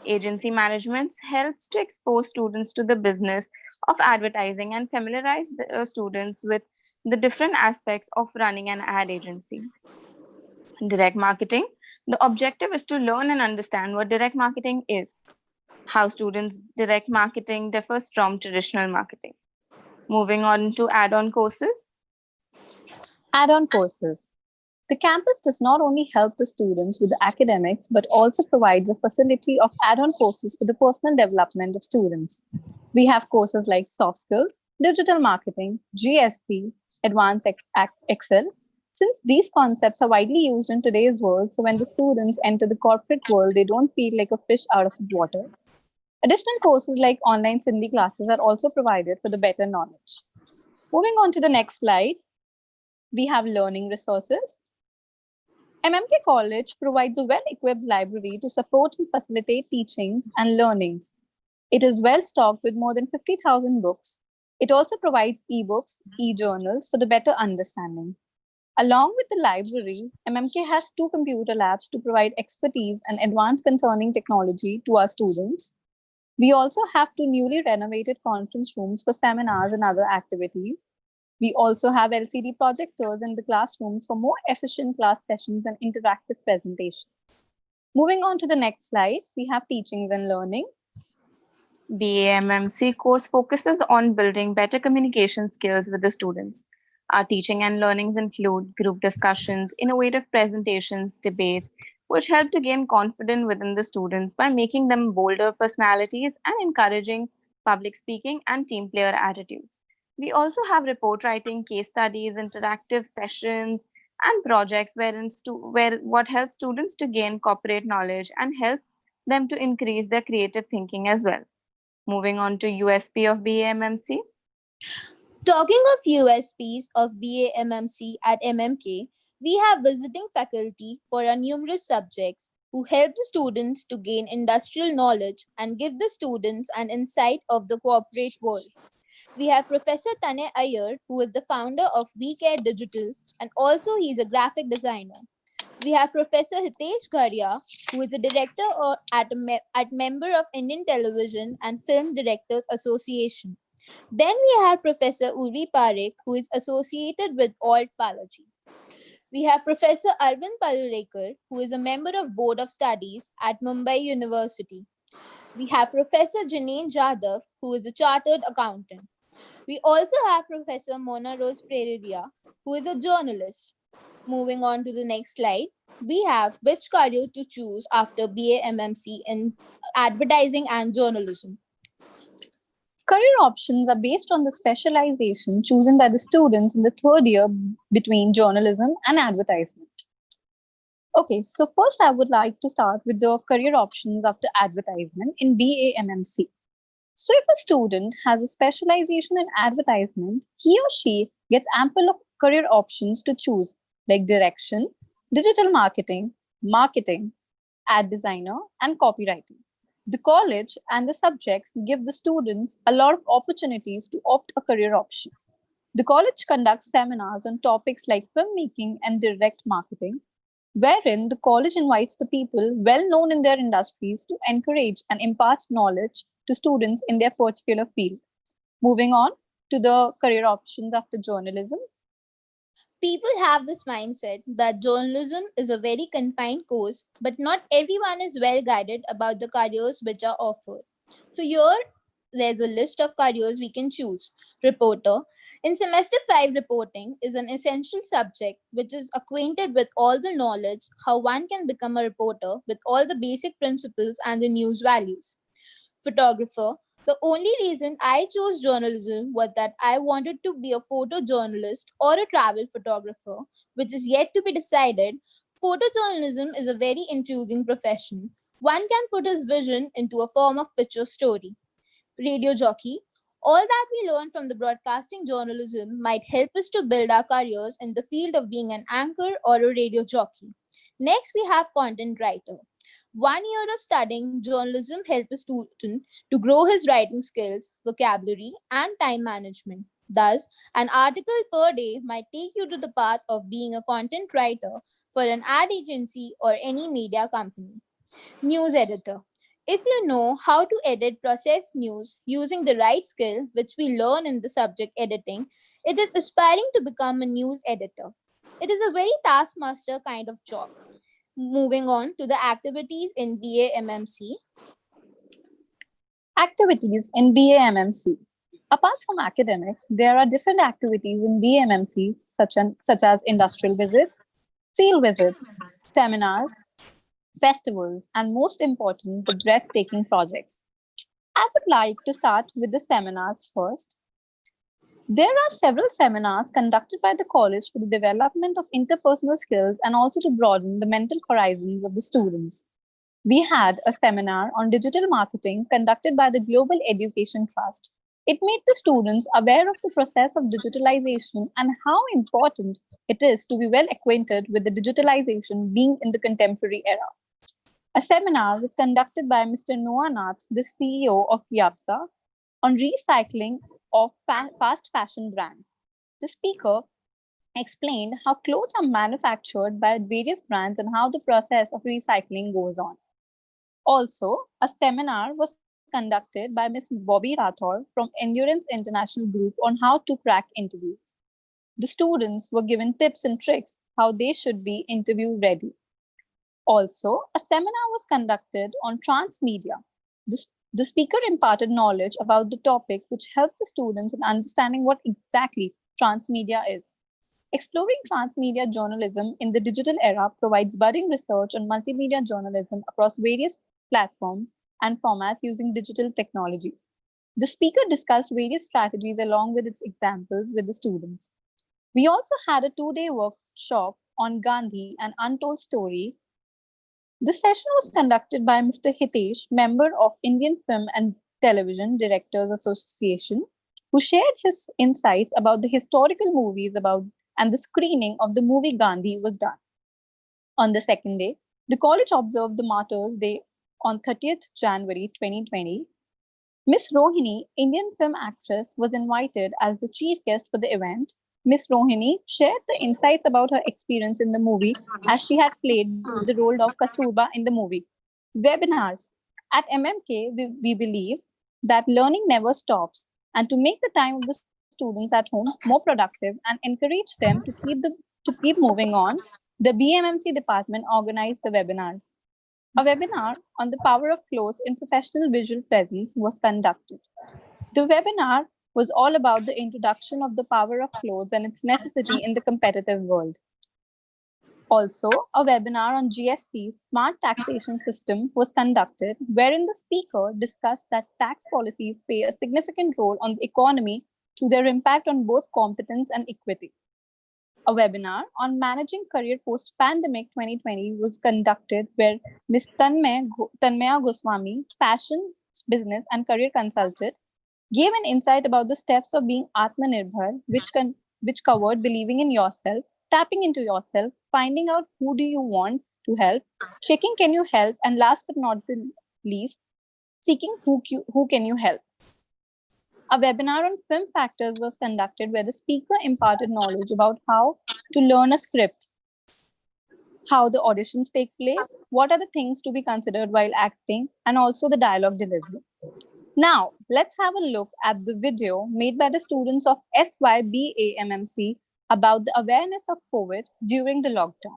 Agency management helps to expose students to the business of advertising and familiarize the students with the different aspects of running an ad agency. Direct marketing. The objective is to learn and understand what direct marketing is, how students' direct marketing differs from traditional marketing. Moving on to add-on courses. Add-on courses. The campus does not only help the students with the academics, but also provides a facility of add-on courses for the personal development of students. We have courses like soft skills, digital marketing, GST, advanced Excel. Since these concepts are widely used in today's world, so when the students enter the corporate world, they don't feel like a fish out of the water. Additional courses like online Sindhi classes are also provided for the better knowledge. Moving on to the next slide, we have learning resources. MMK College provides a well-equipped library to support and facilitate teachings and learnings. It is well stocked with more than 50,000 books. It also provides e-books, e-journals for the better understanding. Along with the library, MMK has 2 computer labs to provide expertise and advance concerning technology to our students. We also have 2 newly renovated conference rooms for seminars and other activities. We also have LCD projectors in the classrooms for more efficient class sessions and interactive presentations. Moving on to the next slide, we have teachings and learning. Bammc course focuses on building better communication skills with the students. Our teaching and learnings include group discussions, innovative presentations, debates, which help to gain confidence within the students by making them bolder personalities and encouraging public speaking and team player attitudes. We also have report writing, case studies, interactive sessions, and projects where what helps students to gain corporate knowledge and help them to increase their creative thinking as well. Moving on to USP of BAMMC. Talking of USPs of BAMMC at MMK, we have visiting faculty for our numerous subjects who help the students to gain industrial knowledge and give the students an insight of the corporate world. We have Professor Tane Iyer, who is the founder of WeCare Digital, and also he is a graphic designer. We have Professor Hitesh Gharia, who is a director at member of Indian Television and Film Directors Association. Then we have Professor Urvi Parekh, who is associated with Alt Balaji. We have Professor Arvind Palrekar, who is a member of Board of Studies at Mumbai University. We have Professor Janine Jadhav, who is a chartered accountant. We also have Professor Mona Rose Pereira, who is a journalist. Moving on to the next slide, we have which career to choose after BAMMC in advertising and journalism. Career options are based on the specialization chosen by the students in the third year between journalism and advertisement. Okay, so first I would like to start with the career options after advertisement in BAMMC. So if a student has a specialization in advertisement, he or she gets ample of career options to choose, like direction, digital marketing, ad designer, and copywriting. The college and the subjects give the students a lot of opportunities to opt a career option. The college conducts seminars on topics like filmmaking and direct marketing, wherein the college invites the people well known in their industries to encourage and impart knowledge to students in their particular field. Moving on to the career options after journalism. People have this mindset that journalism is a very confined course, but not everyone is well guided about the careers which are offered. So, here there's a list of careers we can choose. Reporter. In semester 5, reporting is an essential subject which is acquainted with all the knowledge how one can become a reporter with all the basic principles and the news values. Photographer. The only reason I chose journalism was that I wanted to be a photojournalist or a travel photographer, which is yet to be decided. Photojournalism is a very intriguing profession. One can put his vision into a form of picture story. Radio jockey. All that we learn from the broadcasting journalism might help us to build our careers in the field of being an anchor or a radio jockey. Next, we have content writer. 1 year of studying journalism helps a student to grow his writing skills, vocabulary, and time management. Thus, an article per day might take you to the path of being a content writer for an ad agency or any media company. News editor. If you know how to edit processed news using the right skill, which we learn in the subject editing, it is aspiring to become a news editor. It is a very taskmaster kind of job. Moving on to the activities in BAMMC. Activities in BAMMC. Apart from academics, there are different activities in BAMMC such as industrial visits, field visits, seminars, festivals, and most important, the breathtaking projects. I would like to start with the seminars first. There are several seminars conducted by the college for the development of interpersonal skills and also to broaden the mental horizons of the students. We had a seminar on digital marketing conducted by the Global Education Trust. It made the students aware of the process of digitalization and how important it is to be well acquainted with the digitalization being in the contemporary era. A seminar was conducted by Mr. Noah Nath, the CEO of Yapsa, on recycling of fast fashion brands. The speaker explained how clothes are manufactured by various brands and how the process of recycling goes on. Also, a seminar was conducted by Ms. Bobby Rathor from Endurance International Group on how to crack interviews. The students were given tips and tricks how they should be interview ready. Also, a seminar was conducted on transmedia. The speaker imparted knowledge about the topic, which helped the students in understanding what exactly transmedia is. Exploring transmedia journalism in the digital era provides budding research on multimedia journalism across various platforms and formats using digital technologies. The speaker discussed various strategies along with its examples with the students. We also had a 2-day workshop on Gandhi, an untold story. The session was conducted by Mr. Hitesh, member of Indian Film and Television Directors Association, who shared his insights about the historical movies about and the screening of the movie Gandhi was done. On the second day, the college observed the Martyrs' Day on 30th January 2020. Miss Rohini, Indian film actress, was invited as the chief guest for the event. Miss Rohini shared the insights about her experience in the movie as she had played the role of Kasturba in the movie. Webinars. At MMK, we believe that learning never stops, and to make the time of the students at home more productive and encourage them to keep moving on, the BMMC department organized the webinars. A webinar on the power of clothes in professional visual presence was conducted. The webinar was all about the introduction of the power of clothes and its necessity in the competitive world. Also, a webinar on GST, Smart Taxation System, was conducted, wherein the speaker discussed that tax policies play a significant role on the economy through their impact on both competence and equity. A webinar on managing career post-pandemic 2020 was conducted where Ms. Tanmaya Goswami, fashion, business and career consultant, gave an insight about the steps of being Atmanirbhar, which covered believing in yourself, tapping into yourself, finding out who do you want to help, checking can you help, and last but not the least, seeking who can you help. A webinar on film factors was conducted where the speaker imparted knowledge about how to learn a script, how the auditions take place, what are the things to be considered while acting, and also the dialogue delivery. Now, let's have a look at the video made by the students of SYBAMMC about the awareness of COVID during the lockdown.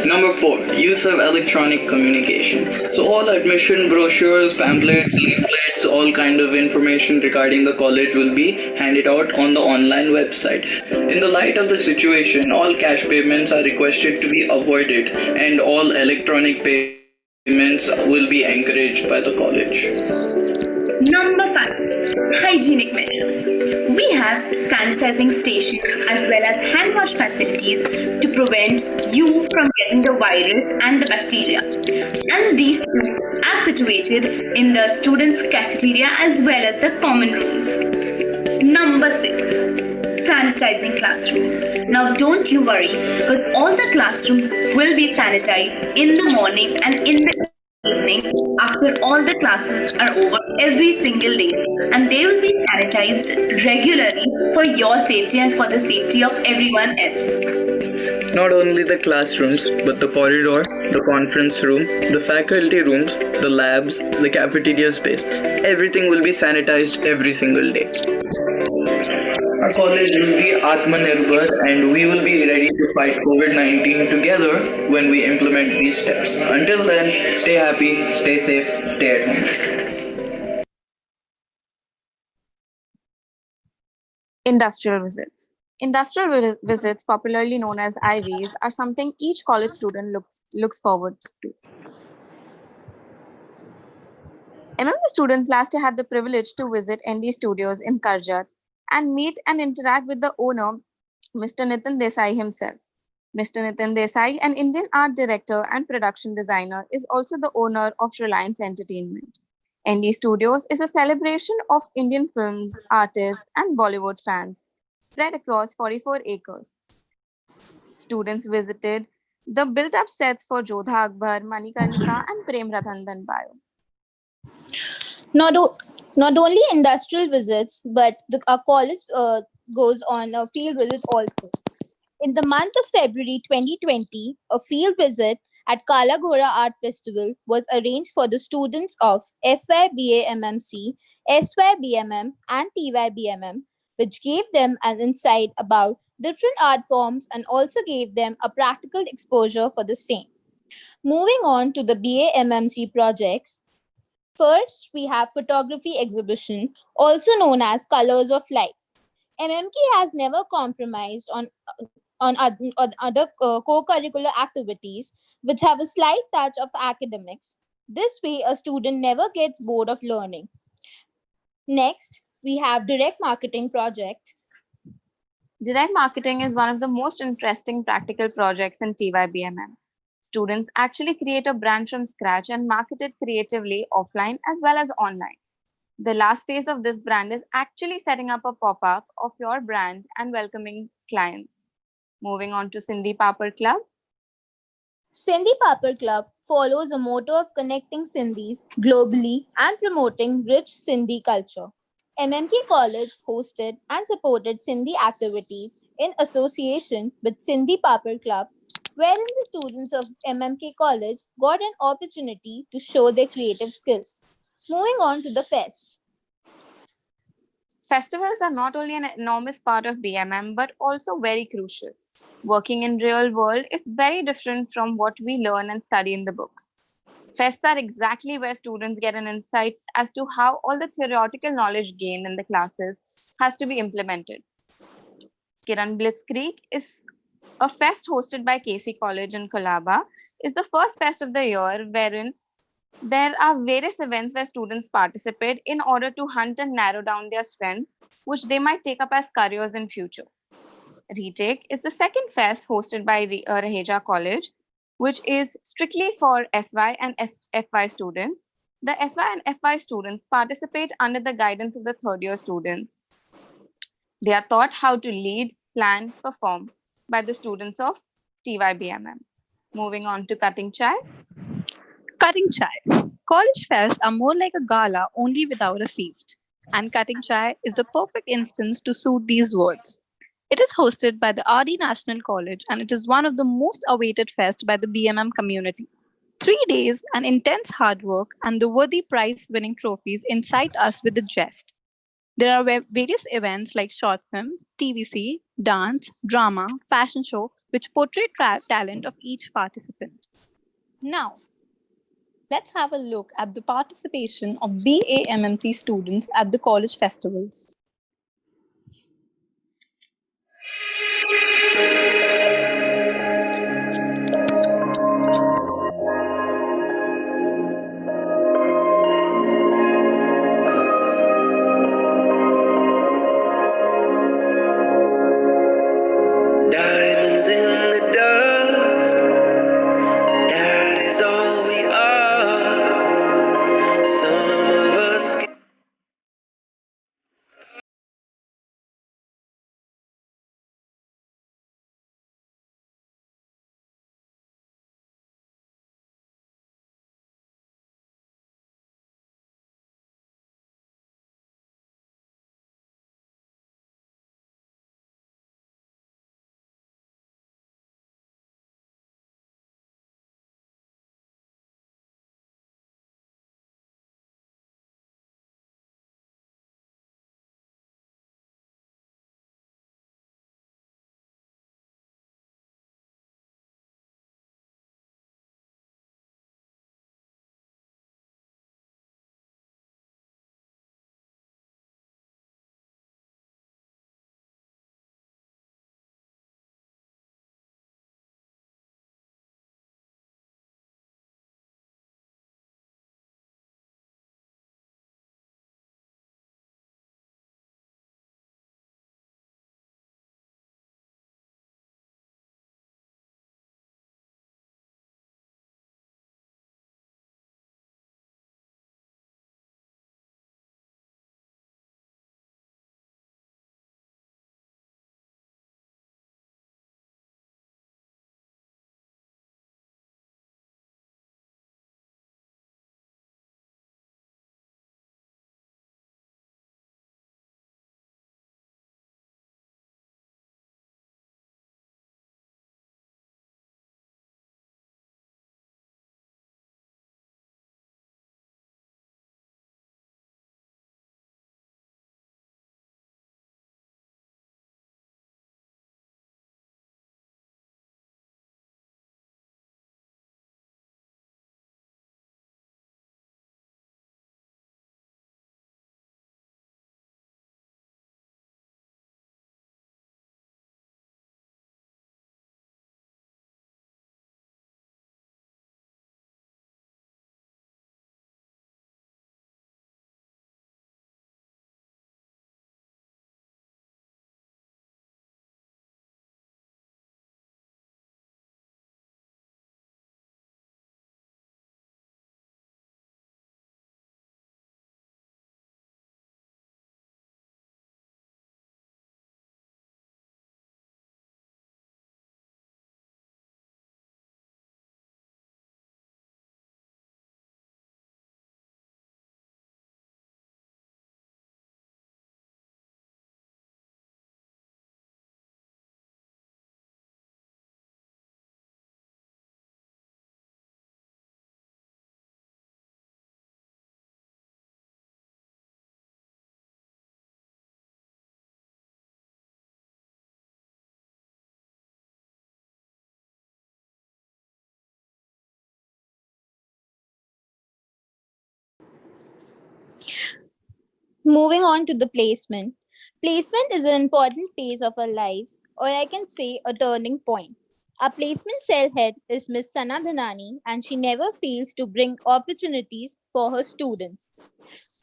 Number 4, use of electronic communication. So all admission brochures, pamphlets, leaflets, all kind of information regarding the college will be handed out on the online website. In the light of the situation, all cash payments are requested to be avoided and all electronic payments will be encouraged by the college. Number 5, hygienic measures. We have sanitizing stations as well as hand wash facilities to prevent you from getting the virus and the bacteria. And these are situated in the students' cafeteria as well as the common rooms. Number 6, sanitizing classrooms. Now don't you worry, because all the classrooms will be sanitized in the morning and in the evening after all the classes are over every single day, and they will be sanitized regularly for your safety and for the safety of everyone else. Not only the classrooms, but the corridor, the conference room, the faculty rooms, the labs, the cafeteria space, everything will be sanitized every single day. Our college will be Atmanirbhar and we will be ready to fight COVID-19 together when we implement these steps. Until then, stay happy, stay safe, stay at home. Industrial visits. Industrial visits, popularly known as IVs, are something each college student looks forward to. MMK students last year had the privilege to visit ND Studios in Karjat and meet and interact with the owner, Mr. Nitin Desai himself. Mr. Nitin Desai, an Indian art director and production designer, is also the owner of Reliance Entertainment. ND Studios is a celebration of Indian films, artists, and Bollywood fans spread across 44 acres. Students visited the built up sets for Jodha Akbar, Manikarnika, and Prem Rathan Bio. Not, o- not only industrial visits, but our college goes on a field visit also. In the month of February 2020, a field visit at Kala Ghora Art Festival was arranged for the students of FYBAMMC, SYBMM, and TYBMM, which gave them an insight about different art forms and also gave them a practical exposure for the same. Moving on to the BAMMC projects, first we have photography exhibition, also known as Colors of Life. MMK has never compromised on other co-curricular activities which have a slight touch of academics. This way, a student never gets bored of learning. Next, we have direct marketing project. Direct marketing is one of the most interesting practical projects in TYBMM. Students actually create a brand from scratch and market it creatively offline as well as online. The last phase of this brand is actually setting up a pop up of your brand and welcoming clients. Moving on to Sindhi Papad Club. Sindhi Papad Club follows a motto of connecting Sindhis globally and promoting rich Sindhi culture. MMK College hosted and supported Sindhi activities in association with Sindhi Papad Club, wherein the students of MMK College got an opportunity to show their creative skills. Moving on to the fest. Festivals are not only an enormous part of BMM but also very crucial. Working in real world is very different from what we learn and study in the books. Fests are exactly where students get an insight as to how all the theoretical knowledge gained in the classes has to be implemented. Kiran Blitzkrieg is a fest hosted by KC College in Colaba, is the first fest of the year wherein there are various events where students participate in order to hunt and narrow down their strengths, which they might take up as careers in future. Retake is the second fest hosted by Raheja College, which is strictly for SY and FY students. The SY and FY students participate under the guidance of the third year students. They are taught how to lead, plan, perform by the students of TYBMM. Moving on to Cutting Chai. Cutting chai. College fests are more like a gala only without a feast. And cutting chai is the perfect instance to suit these words. It is hosted by the RD National College and it is one of the most awaited fests by the BMM community. 3 days and intense hard work and the worthy prize winning trophies incite us with a jest. There are various events like short film, TVC, dance, drama, fashion show, which portray talent of each participant. Now, let's have a look at the participation of BAMMC students at the college festivals. Diamonds in the dust, that is all we are. Some of us Moving on to the placement. Placement is an important phase of our lives, or I can say a turning point. Our placement cell head is Miss Sana Dhanani, and she never fails to bring opportunities for her students.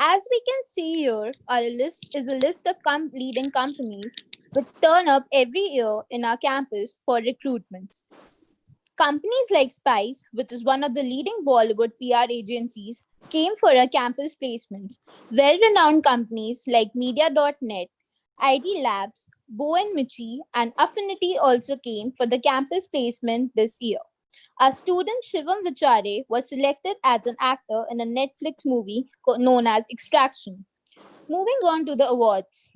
As we can see here, our list is a list of leading companies which turn up every year in our campus for recruitments. Companies like Spice, which is one of the leading Bollywood PR agencies, came for our campus placements. Well renowned companies like Media.net, ID Labs, Bo and Michi, and Affinity also came for the campus placement this year. Our student Shivam Vichare was selected as an actor in a Netflix movie known as Extraction. Moving on to the awards.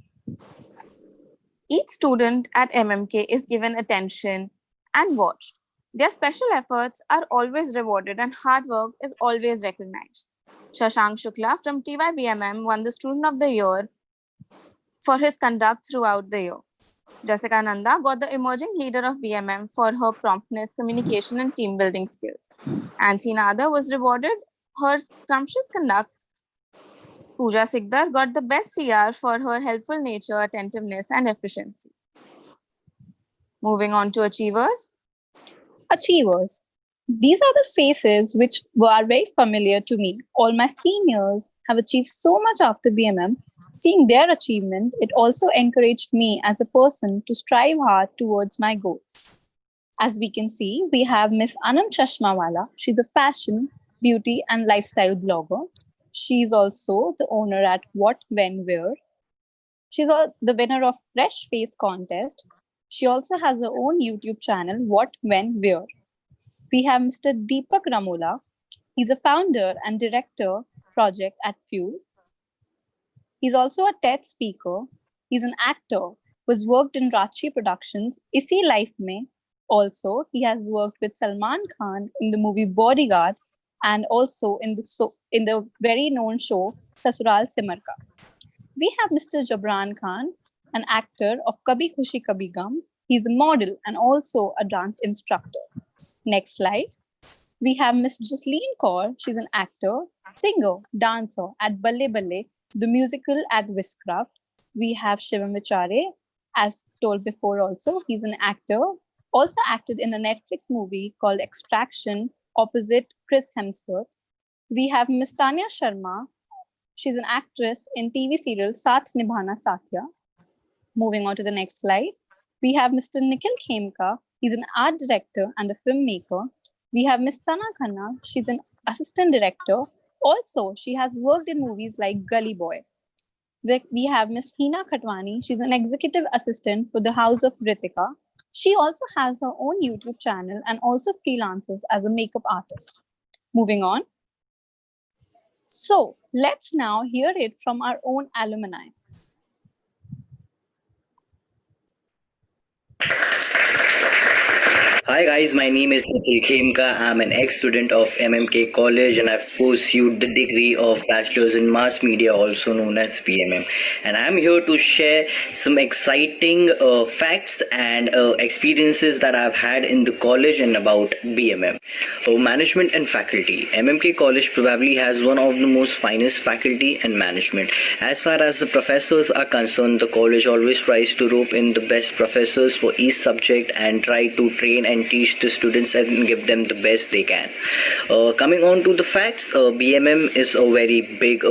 Each student at MMK is given attention and watched. Their special efforts are always rewarded and hard work is always recognized. Shashank Shukla from TYBMM won the Student of the Year for his conduct throughout the year. Jessica Nanda got the Emerging Leader of BMM for her promptness, communication, and team building skills. And Nada was rewarded her scrumptious conduct. Pooja Sikdar got the best CR for her helpful nature, attentiveness, and efficiency. Moving on to achievers. Achievers. These are the faces which were very familiar to me. All my seniors have achieved so much after BMM. Seeing their achievement, it also encouraged me as a person to strive hard towards my goals. As we can see, we have Miss Anam Chashmawala. She's a fashion, beauty, and lifestyle blogger. She's also the owner at What, When, Where. She's the winner of Fresh Face Contest. She also has her own YouTube channel, What, When, Where. We have Mr. Deepak Ramola. He's a founder and director project at Fuel. He's also a TED speaker. He's an actor who's worked in Rachi Productions, Isi Life Mein. Also, he has worked with Salman Khan in the movie Bodyguard and also in the very known show Sasural Simarka. We have Mr. Jabran Khan, an actor of Kabhi Khushi Kabhi Gum. He's a model and also a dance instructor. Next slide. We have Miss Jasleen Kaur. She's an actor, singer, dancer at Balle Balle, the musical at Whiscraft. We have Shivam Vichare, as told before also. He's an actor, also acted in a Netflix movie called Extraction opposite Chris Hemsworth. We have Miss Tanya Sharma. She's an actress in TV serial Saath Nibhana Satya. Moving on to the next slide. We have Mr. Nikhil Khemka. He's an art director and a filmmaker. We have Miss Sana Khanna. She's an assistant director. Also, she has worked in movies like Gully Boy. We have Miss Hina Khatwani. She's an executive assistant for the House of Ritika. She also has her own YouTube channel and also freelances as a makeup artist. Moving on. So let's now hear it from our own alumni. Hi guys, my name is Nikhil Khemka. I'm an ex-student of MMK College and I've pursued the degree of Bachelor's in Mass Media, also known as BMM. And I'm here to share some exciting facts and experiences that I've had in the college and about BMM. Management and faculty. MMK College probably has one of the most finest faculty and management. As far as the professors are concerned, the college always tries to rope in the best professors for each subject and try to train and teach the students and give them the best they can. Coming on to the facts, BMM is a very big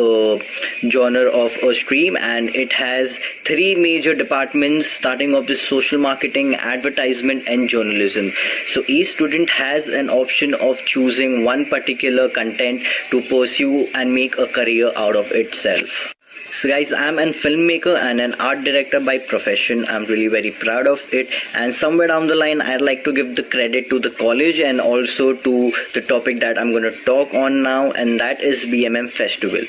genre of a stream and it has three major departments starting off with social marketing, advertisement and journalism. So each student has an option of choosing one particular content to pursue and make a career out of itself. So guys, I'm a filmmaker and an art director by profession. I'm really very proud of it, and somewhere down the line I'd like to give the credit to the college and also to the topic that I'm going to talk on now, and that is BMM Festival.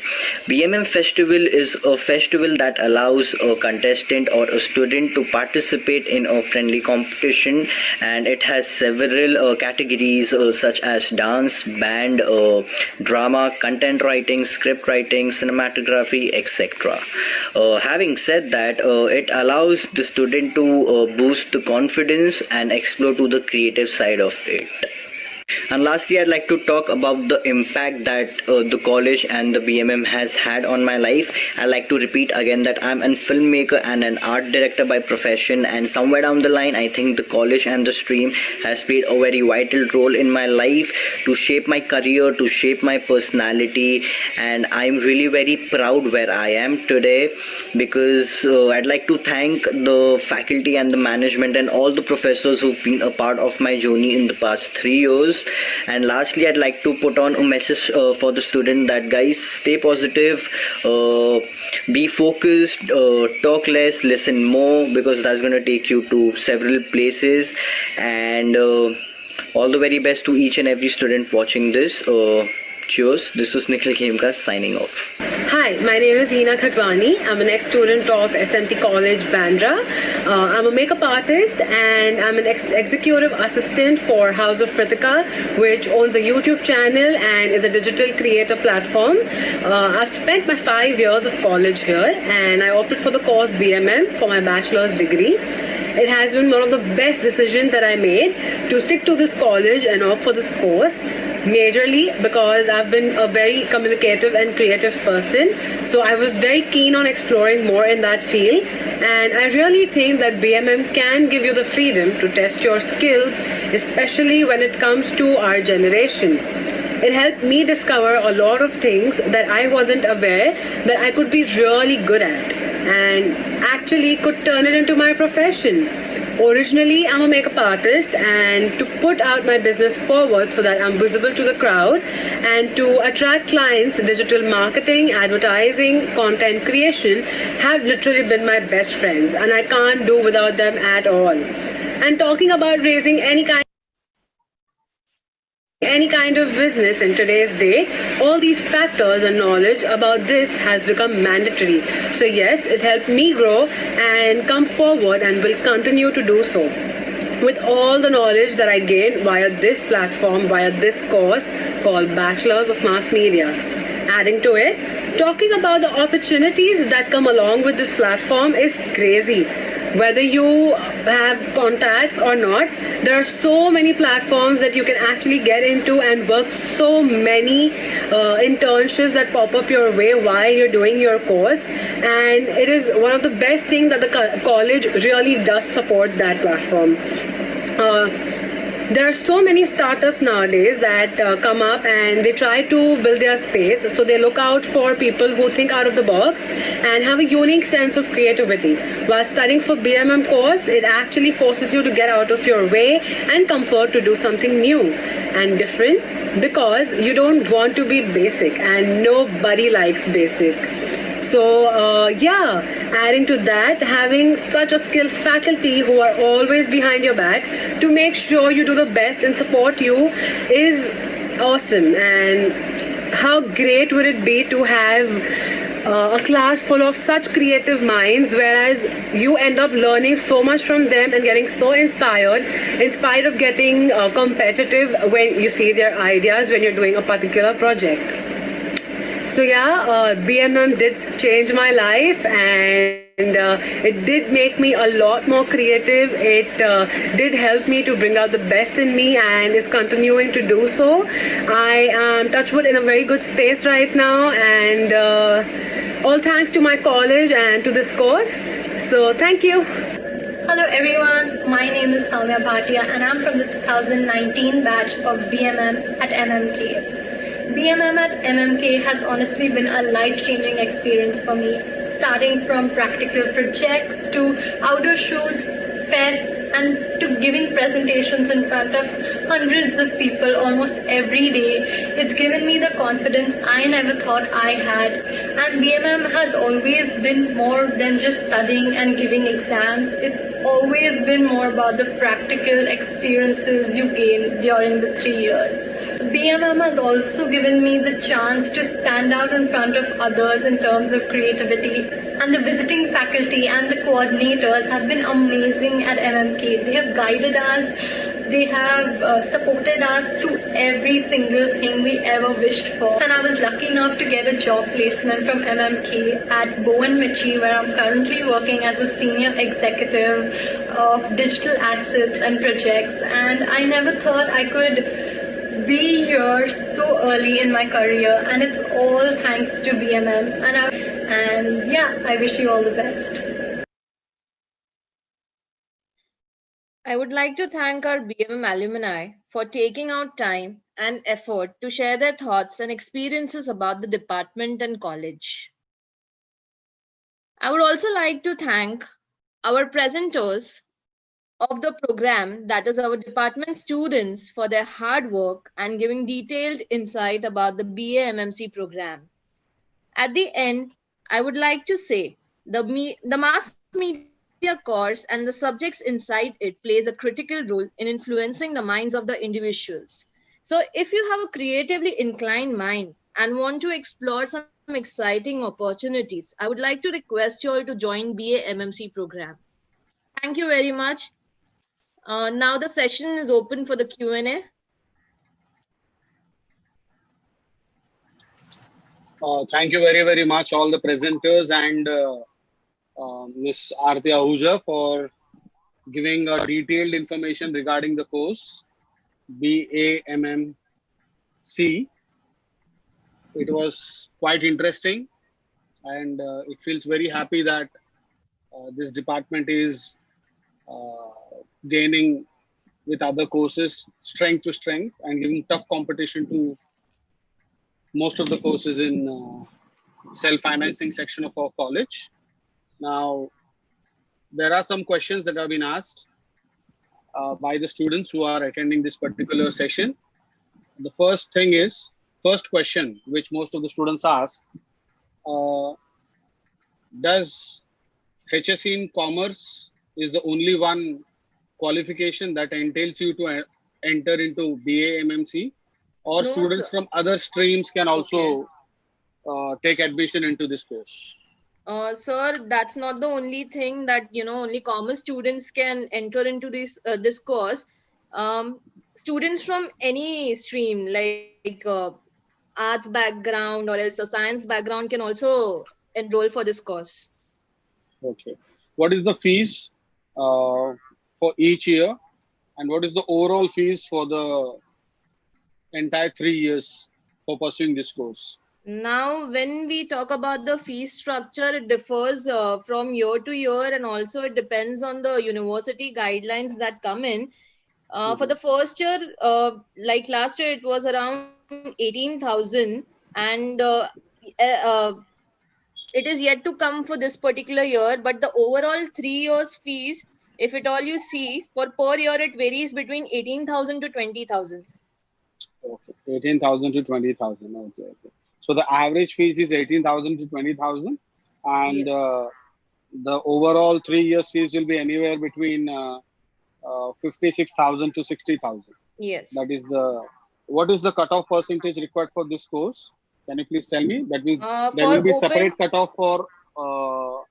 BMM Festival is a festival that allows a contestant or a student to participate in a friendly competition, and it has several categories such as dance, band, drama, content writing, script writing, cinematography, etc. Having said that, it allows the student to boost the confidence and explore to the creative side of it. And lastly, I'd like to talk about the impact that the college and the BMM has had on my life. I'd like to repeat again that I'm a filmmaker and an art director by profession, and somewhere down the line, I think the college and the stream has played a very vital role in my life to shape my career, to shape my personality, and I'm really very proud where I am today, because I'd like to thank the faculty and the management and all the professors who've been a part of my journey in the past 3 years. And lastly, I'd like to put on a message for the student that, guys, stay positive, be focused, talk less, listen more, because that's going to take you to several places. And all the very best to each and every student watching this. Cheers. This was Nikhil Khemka signing off. Hi, my name is Hina Khatwani. I'm an ex-student of SMT College, Bandra. I'm a makeup artist and I'm an executive assistant for House of Ritika, which owns a YouTube channel and is a digital creator platform. I've spent my 5 years of college here and I opted for the course BMM for my bachelor's degree. It has been one of the best decisions that I made to stick to this college and opt for this course, majorly because I've been a very communicative and creative person. So I was very keen on exploring more in that field. And I really think that BMM can give you the freedom to test your skills, especially when it comes to our generation. It helped me discover a lot of things that I wasn't aware that I could be really good at and actually could turn it into my profession. Originally, I'm a makeup artist, and to put out my business forward so that I'm visible to the crowd and to attract clients, digital marketing, advertising, content creation have literally been my best friends, and I can't do without them at all. And talking about raising any kind of business in today's day, all these factors and knowledge about this has become mandatory. So yes, it helped me grow and come forward and will continue to do so. With all the knowledge that I gained via this platform, via this course called Bachelors of Mass Media. Adding to it, talking about the opportunities that come along with this platform is crazy. Whether you have contacts or not, there are so many platforms that you can actually get into and work so many internships that pop up your way while you're doing your course. And it is one of the best things that the college really does support that platform. There are so many startups nowadays that come up and they try to build their space. So they look out for people who think out of the box and have a unique sense of creativity. While studying for BMM course, it actually forces you to get out of your way and comfort to do something new and different, because you don't want to be basic and nobody likes basic. So adding to that, having such a skilled faculty who are always behind your back to make sure you do the best and support you is awesome. And how great would it be to have a class full of such creative minds, whereas you end up learning so much from them and getting so inspired in spite of getting competitive when you see their ideas when you're doing a particular project. So BMM did change my life, and it did make me a lot more creative. It did help me to bring out the best in me and is continuing to do so. I am, touch wood, in a very good space right now, and all thanks to my college and to this course. So thank you. Hello everyone, my name is Soumya Bhatia and I'm from the 2019 batch of BMM at MMK. BMM at MMK has honestly been a life-changing experience for me, starting from practical projects to outdoor shoots, fests, and to giving presentations in front of hundreds of people almost every day. It's given me the confidence I never thought I had. And BMM has always been more than just studying and giving exams. It's always been more about the practical experiences you gain during the 3 years. BMM has also given me the chance to stand out in front of others in terms of creativity, and the visiting faculty and the coordinators have been amazing at MMK. They have guided us, they have supported us through every single thing we ever wished for. And I was lucky enough to get a job placement from MMK at Bammc, where I'm currently working as a senior executive of digital assets and projects. And I never thought I could be here so early in my career, and it's all thanks to BMM. And yeah, I wish you all the best. I would like to thank our BMM alumni for taking out time and effort to share their thoughts and experiences about the department and college. I would also like to thank our presenters of the program, that is our department students, for their hard work and giving detailed insight about the BA MMC program. At the end, I would like to say the mass media course and the subjects inside it plays a critical role in influencing the minds of the individuals. So if you have a creatively inclined mind and want to explore some exciting opportunities, I would like to request you all to join BA MMC program. Thank you very much. Now the session is open for the Q&A. Thank you very, very much, all the presenters and Ms. Aarti Ahuja for giving detailed information regarding the course BAMMC. It was quite interesting, and it feels very happy that this department is gaining with other courses strength to strength and giving tough competition to most of the courses in self-financing section of our college. Now, there are some questions that have been asked by the students who are attending this particular session. The first question which most of the students ask, does HSC in Commerce is the only one qualification that entails you to enter into BA MMC, or No, students sir. from other streams can also take admission into this course? Sir, that's not the only thing that, only commerce students can enter into this course. Students from any stream, like arts background or else a science background, can also enroll for this course. Okay. What is the fees for each year, and what is the overall fees for the entire 3 years for pursuing this course? Now, when we talk about the fee structure, it differs from year to year, and also it depends on the university guidelines that come in. For the first year, like last year, it was around 18,000, and it is yet to come for this particular year. But the overall 3 years fees, if at all you see, for per year, it varies between 18,000 to 20,000. Okay. 18,000 to 20,000. Okay. So the average fees is 18,000 to 20,000, and the overall 3 years fees will be anywhere between 56,000 to 60,000. Yes. That is what is the cutoff percentage required for this course? Can you please tell me? That means there will be separate cutoff for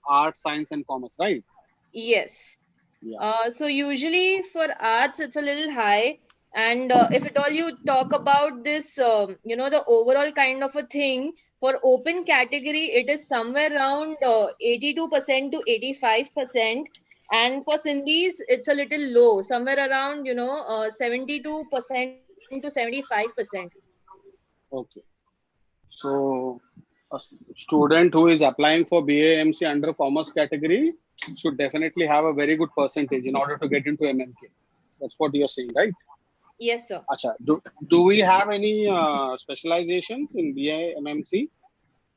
arts, science, and commerce, right? Yes. Yeah. So usually for arts, it's a little high. And if at all you talk about this, the overall kind of a thing, for open category, it is somewhere around 82% to 85%. And for Sindhis, it's a little low, somewhere around, 72% to 75%. Okay. So a student who is applying for BAMC under commerce category should definitely have a very good percentage in order to get into MMK. That's what you're saying, right? Yes, sir. Acha, do we have any specializations in BAMC?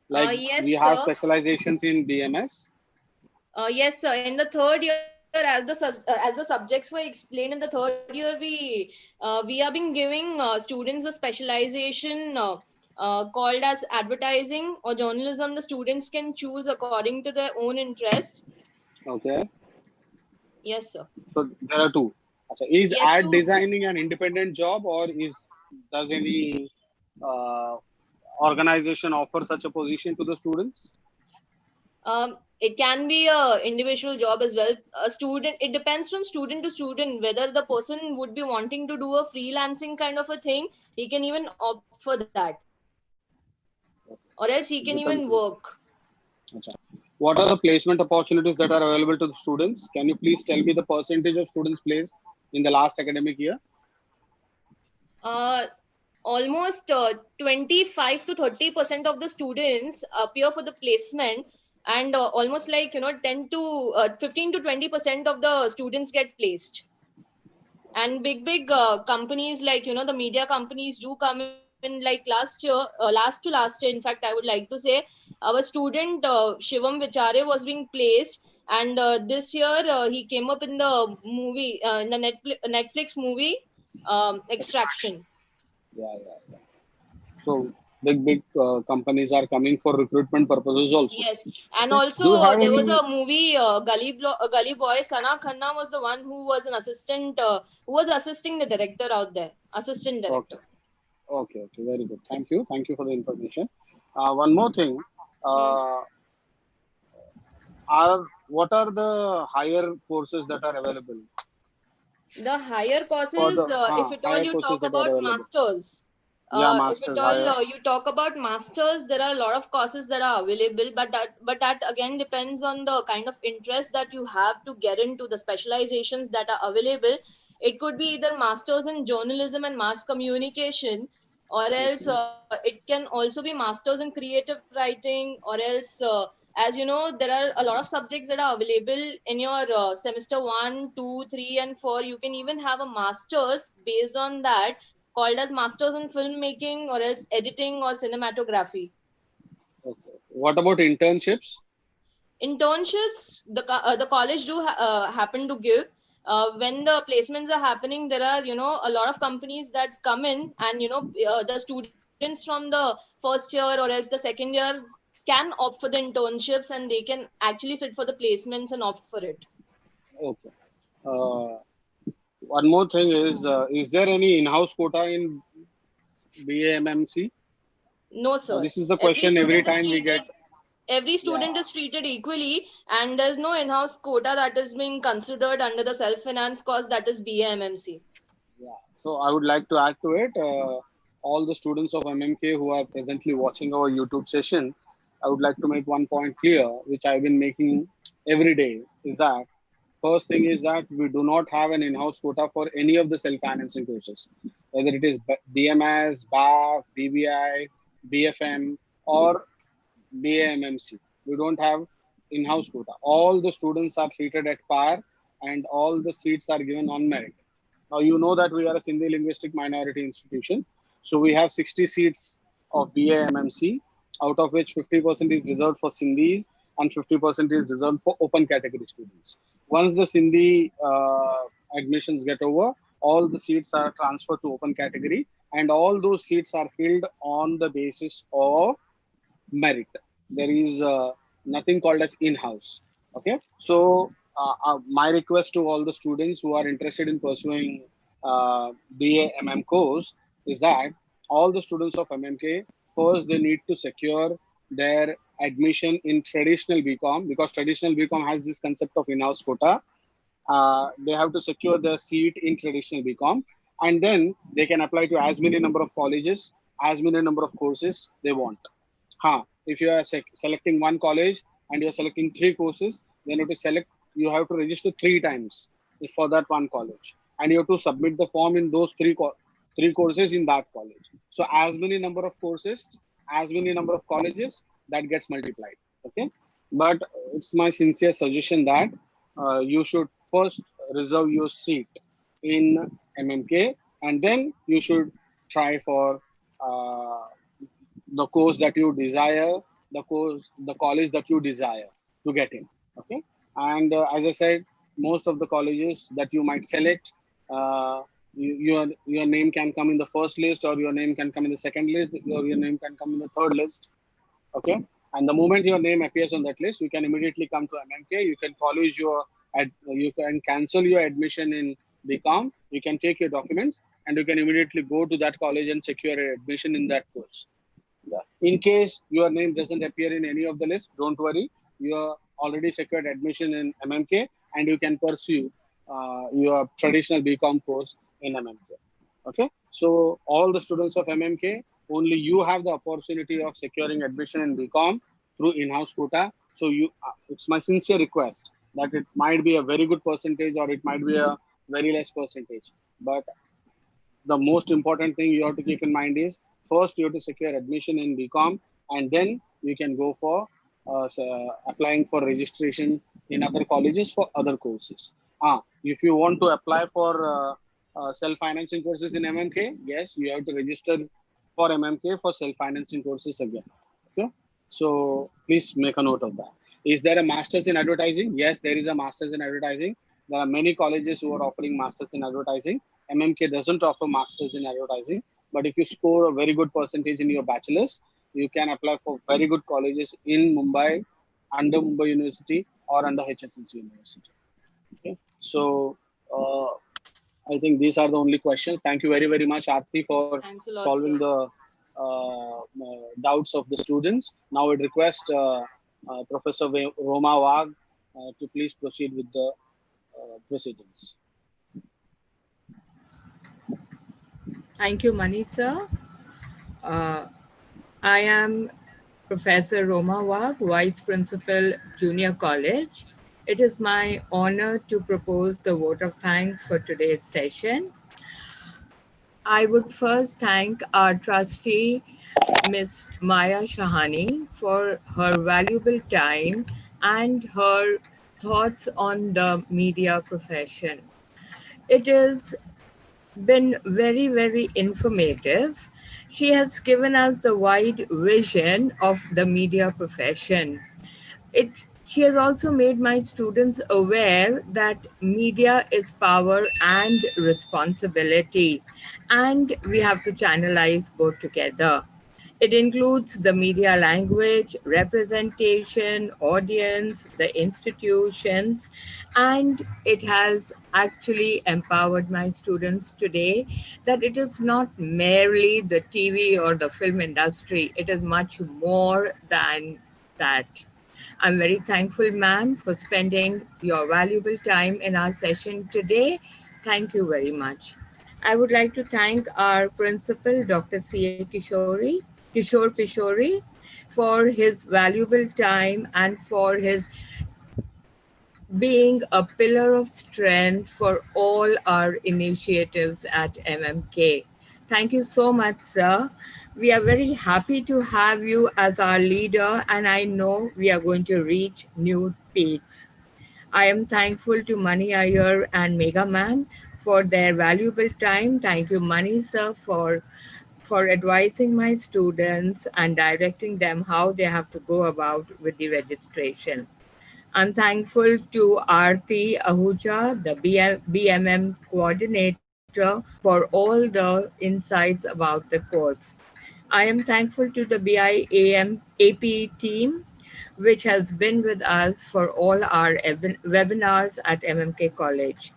Like yes, we have sir. specializations in BMS? Yes, sir. In the third year, as the subjects were explained in the third year, we have been giving students a specialization called as advertising or journalism. The students can choose according to their own interests. Okay. Yes, sir. So there are two. Is Yes, ad two. designing an independent job, or does any organization offer such a position to the students? It can be a individual job as well. A student, it depends from student to student whether the person would be wanting to do a freelancing kind of a thing. He can even opt for that, or else he can even work. What are the placement opportunities that are available to the students? Can you please tell me the percentage of students placed in the last academic year? almost 25 to 30% of the students appear for the placement, and almost like 10 to 15 to 20% of the students get placed. And big companies like the media companies do come in, like last to last year, in fact I would like to say, our student Shivam Vichare was being placed, and this year he came up in the movie, in the Netflix movie, Extraction. Yeah, yeah, yeah. So big companies are coming for recruitment purposes also. Yes, and Okay. also Do you have there was any? a movie, Gully Boy. Sana Khanna was the one who was an assistant, who was assisting the director out there, assistant Okay, director. okay, very good. Thank you for the information. One more thing. Uh, are What are the higher courses that are available The higher for courses, the if at all higher you courses talk that are about available? masters, Yeah, if at masters all higher. you talk about masters, there are a lot of courses that are available, but that again depends on the kind of interest that you have to get into the specializations that are available. It could be either masters in journalism and mass communication, or else it can also be masters in creative writing, or else as you know, there are a lot of subjects that are available in your semester 1, 2, 3, and 4. You can even have a master's based on that, called as masters in filmmaking or else editing or cinematography. Okay. What about internships? Internships, the college do happen to give. When the placements are happening, there are a lot of companies that come in, and the students from the first year or else the second year can opt for the internships, and they can actually sit for the placements and opt for it. Okay. Uh, One more thing is there any in-house quota in BAMMC? No, sir. This is the Every question every student is time we treated get. every Yeah, student is treated equally, and there's no in-house quota that is being considered under the self-finance course, that is BAMMC. yeah. So I would like to add to it. All the students of MMK who are presently watching our YouTube session, I would like to make one point clear, which I've been making every day, is that first thing is that we do not have an in-house quota for any of the self-financing courses, whether it is BMS, BAF, BBI, BFM, or BAMMC. We don't have in-house quota. All the students are treated at par, and all the seats are given on merit. Now you know that we are a Sindhi linguistic minority institution, so we have 60 seats of BAMMC, out of which 50% is reserved for Sindhis and 50% is reserved for open category students. Once the Sindhi admissions get over, all the seats are transferred to open category, and all those seats are filled on the basis of merit. There is nothing called as in-house. Okay, so my request to all the students who are interested in pursuing BA course is that all the students of MMK, first they need to secure their admission in traditional BCom, because traditional BCom has this concept of in-house quota. They have to secure their seat in traditional BCom, and then they can apply to as many number of colleges, as many number of courses they want. If you are selecting one college and you are selecting three courses, then you have to register three times for that one college, and you have to submit the form in those three courses in that college. So as many number of courses, as many number of colleges, that gets multiplied. Okay, but it's my sincere suggestion that you should first reserve your seat in MMK, and then you should try for uh, the course that you desire, the college that you desire to get in. Okay, and as I said, most of the colleges that you might select, your name can come in the first list, or your name can come in the second list, or your name can come in the third list. Okay, and the moment your name appears on that list, you can immediately come to MMK. You can you can cancel your admission in BCom. You can take your documents, and you can immediately go to that college and secure your admission in that course. In case your name doesn't appear in any of the list, don't worry. You are already secured admission in MMK, and you can pursue your traditional BCom course in MMK. Okay, so all the students of MMK, only you have the opportunity of securing admission in BCom through in-house quota. So it's my sincere request that it might be a very good percentage or it might be a very less percentage, but the most important thing you have to keep in mind is first you have to secure admission in BCom, and then you can go for applying for registration in other colleges for other courses. If you want to apply for self-financing courses in MMK, yes, you have to register for MMK for self-financing courses again. Okay, so please make a note of that. Is there a master's in advertising? Yes, there is a master's in advertising. There are many colleges who are offering masters in advertising. MMK doesn't offer masters in advertising, but if you score a very good percentage in your bachelor's, you can apply for very good colleges in Mumbai, under Mumbai University or under HSNC University. Okay, so I think these are the only questions. Thank you very, very much, Aarti, for Thanks a lot, solving sir. the doubts of the students. Now I request Professor Roma Wag to please proceed with the proceedings. Thank you, Mani sir. I am Professor Roma Wag, Vice Principal, Junior College. It is my honor to propose the vote of thanks for today's session. I would first thank our trustee, Ms. Maya Shahani, for her valuable time and her thoughts on the media profession. It has been very, very informative. She has given us the wide vision of the media profession. She has also made my students aware that media is power and responsibility, and we have to channelize both together. It includes the media language, representation, audience, the institutions, and it has actually empowered my students today that it is not merely the TV or the film industry, it is much more than that. I'm very thankful, ma'am, for spending your valuable time in our session today. Thank you very much. I would like to thank our principal, Dr. C.A. Kishore Pishori, for his valuable time and for his being a pillar of strength for all our initiatives at MMK. Thank you so much, sir. We are very happy to have you as our leader, and I know we are going to reach new peaks. I am thankful to Mani Iyer and Mega Man for their valuable time. Thank you, Mani sir, for advising my students and directing them how they have to go about with the registration. I'm thankful to Aarti Ahuja, the BMM coordinator, for all the insights about the course. I am thankful to the BIAM AP team, which has been with us for all our webinars at MMK College.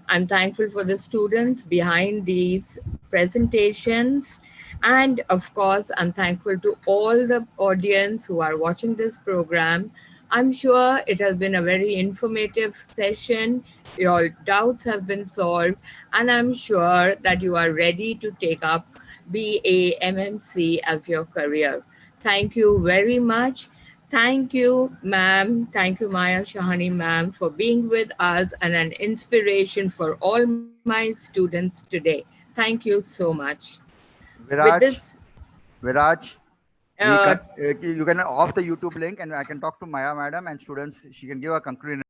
I'm thankful for the students behind these presentations. And of course, I'm thankful to all the audience who are watching this program. I'm sure it has been a very informative session. Your doubts have been solved, and I'm sure that you are ready to take up BAMMC as your career. Thank you very much. Thank you, ma'am. Thank you, Maya Shahani, ma'am, for being with us and an inspiration for all my students today. Thank you so much. With Viraj, this, Viraj, uh, you can off the YouTube link and I can talk to Maya madam and students. She can give a concluding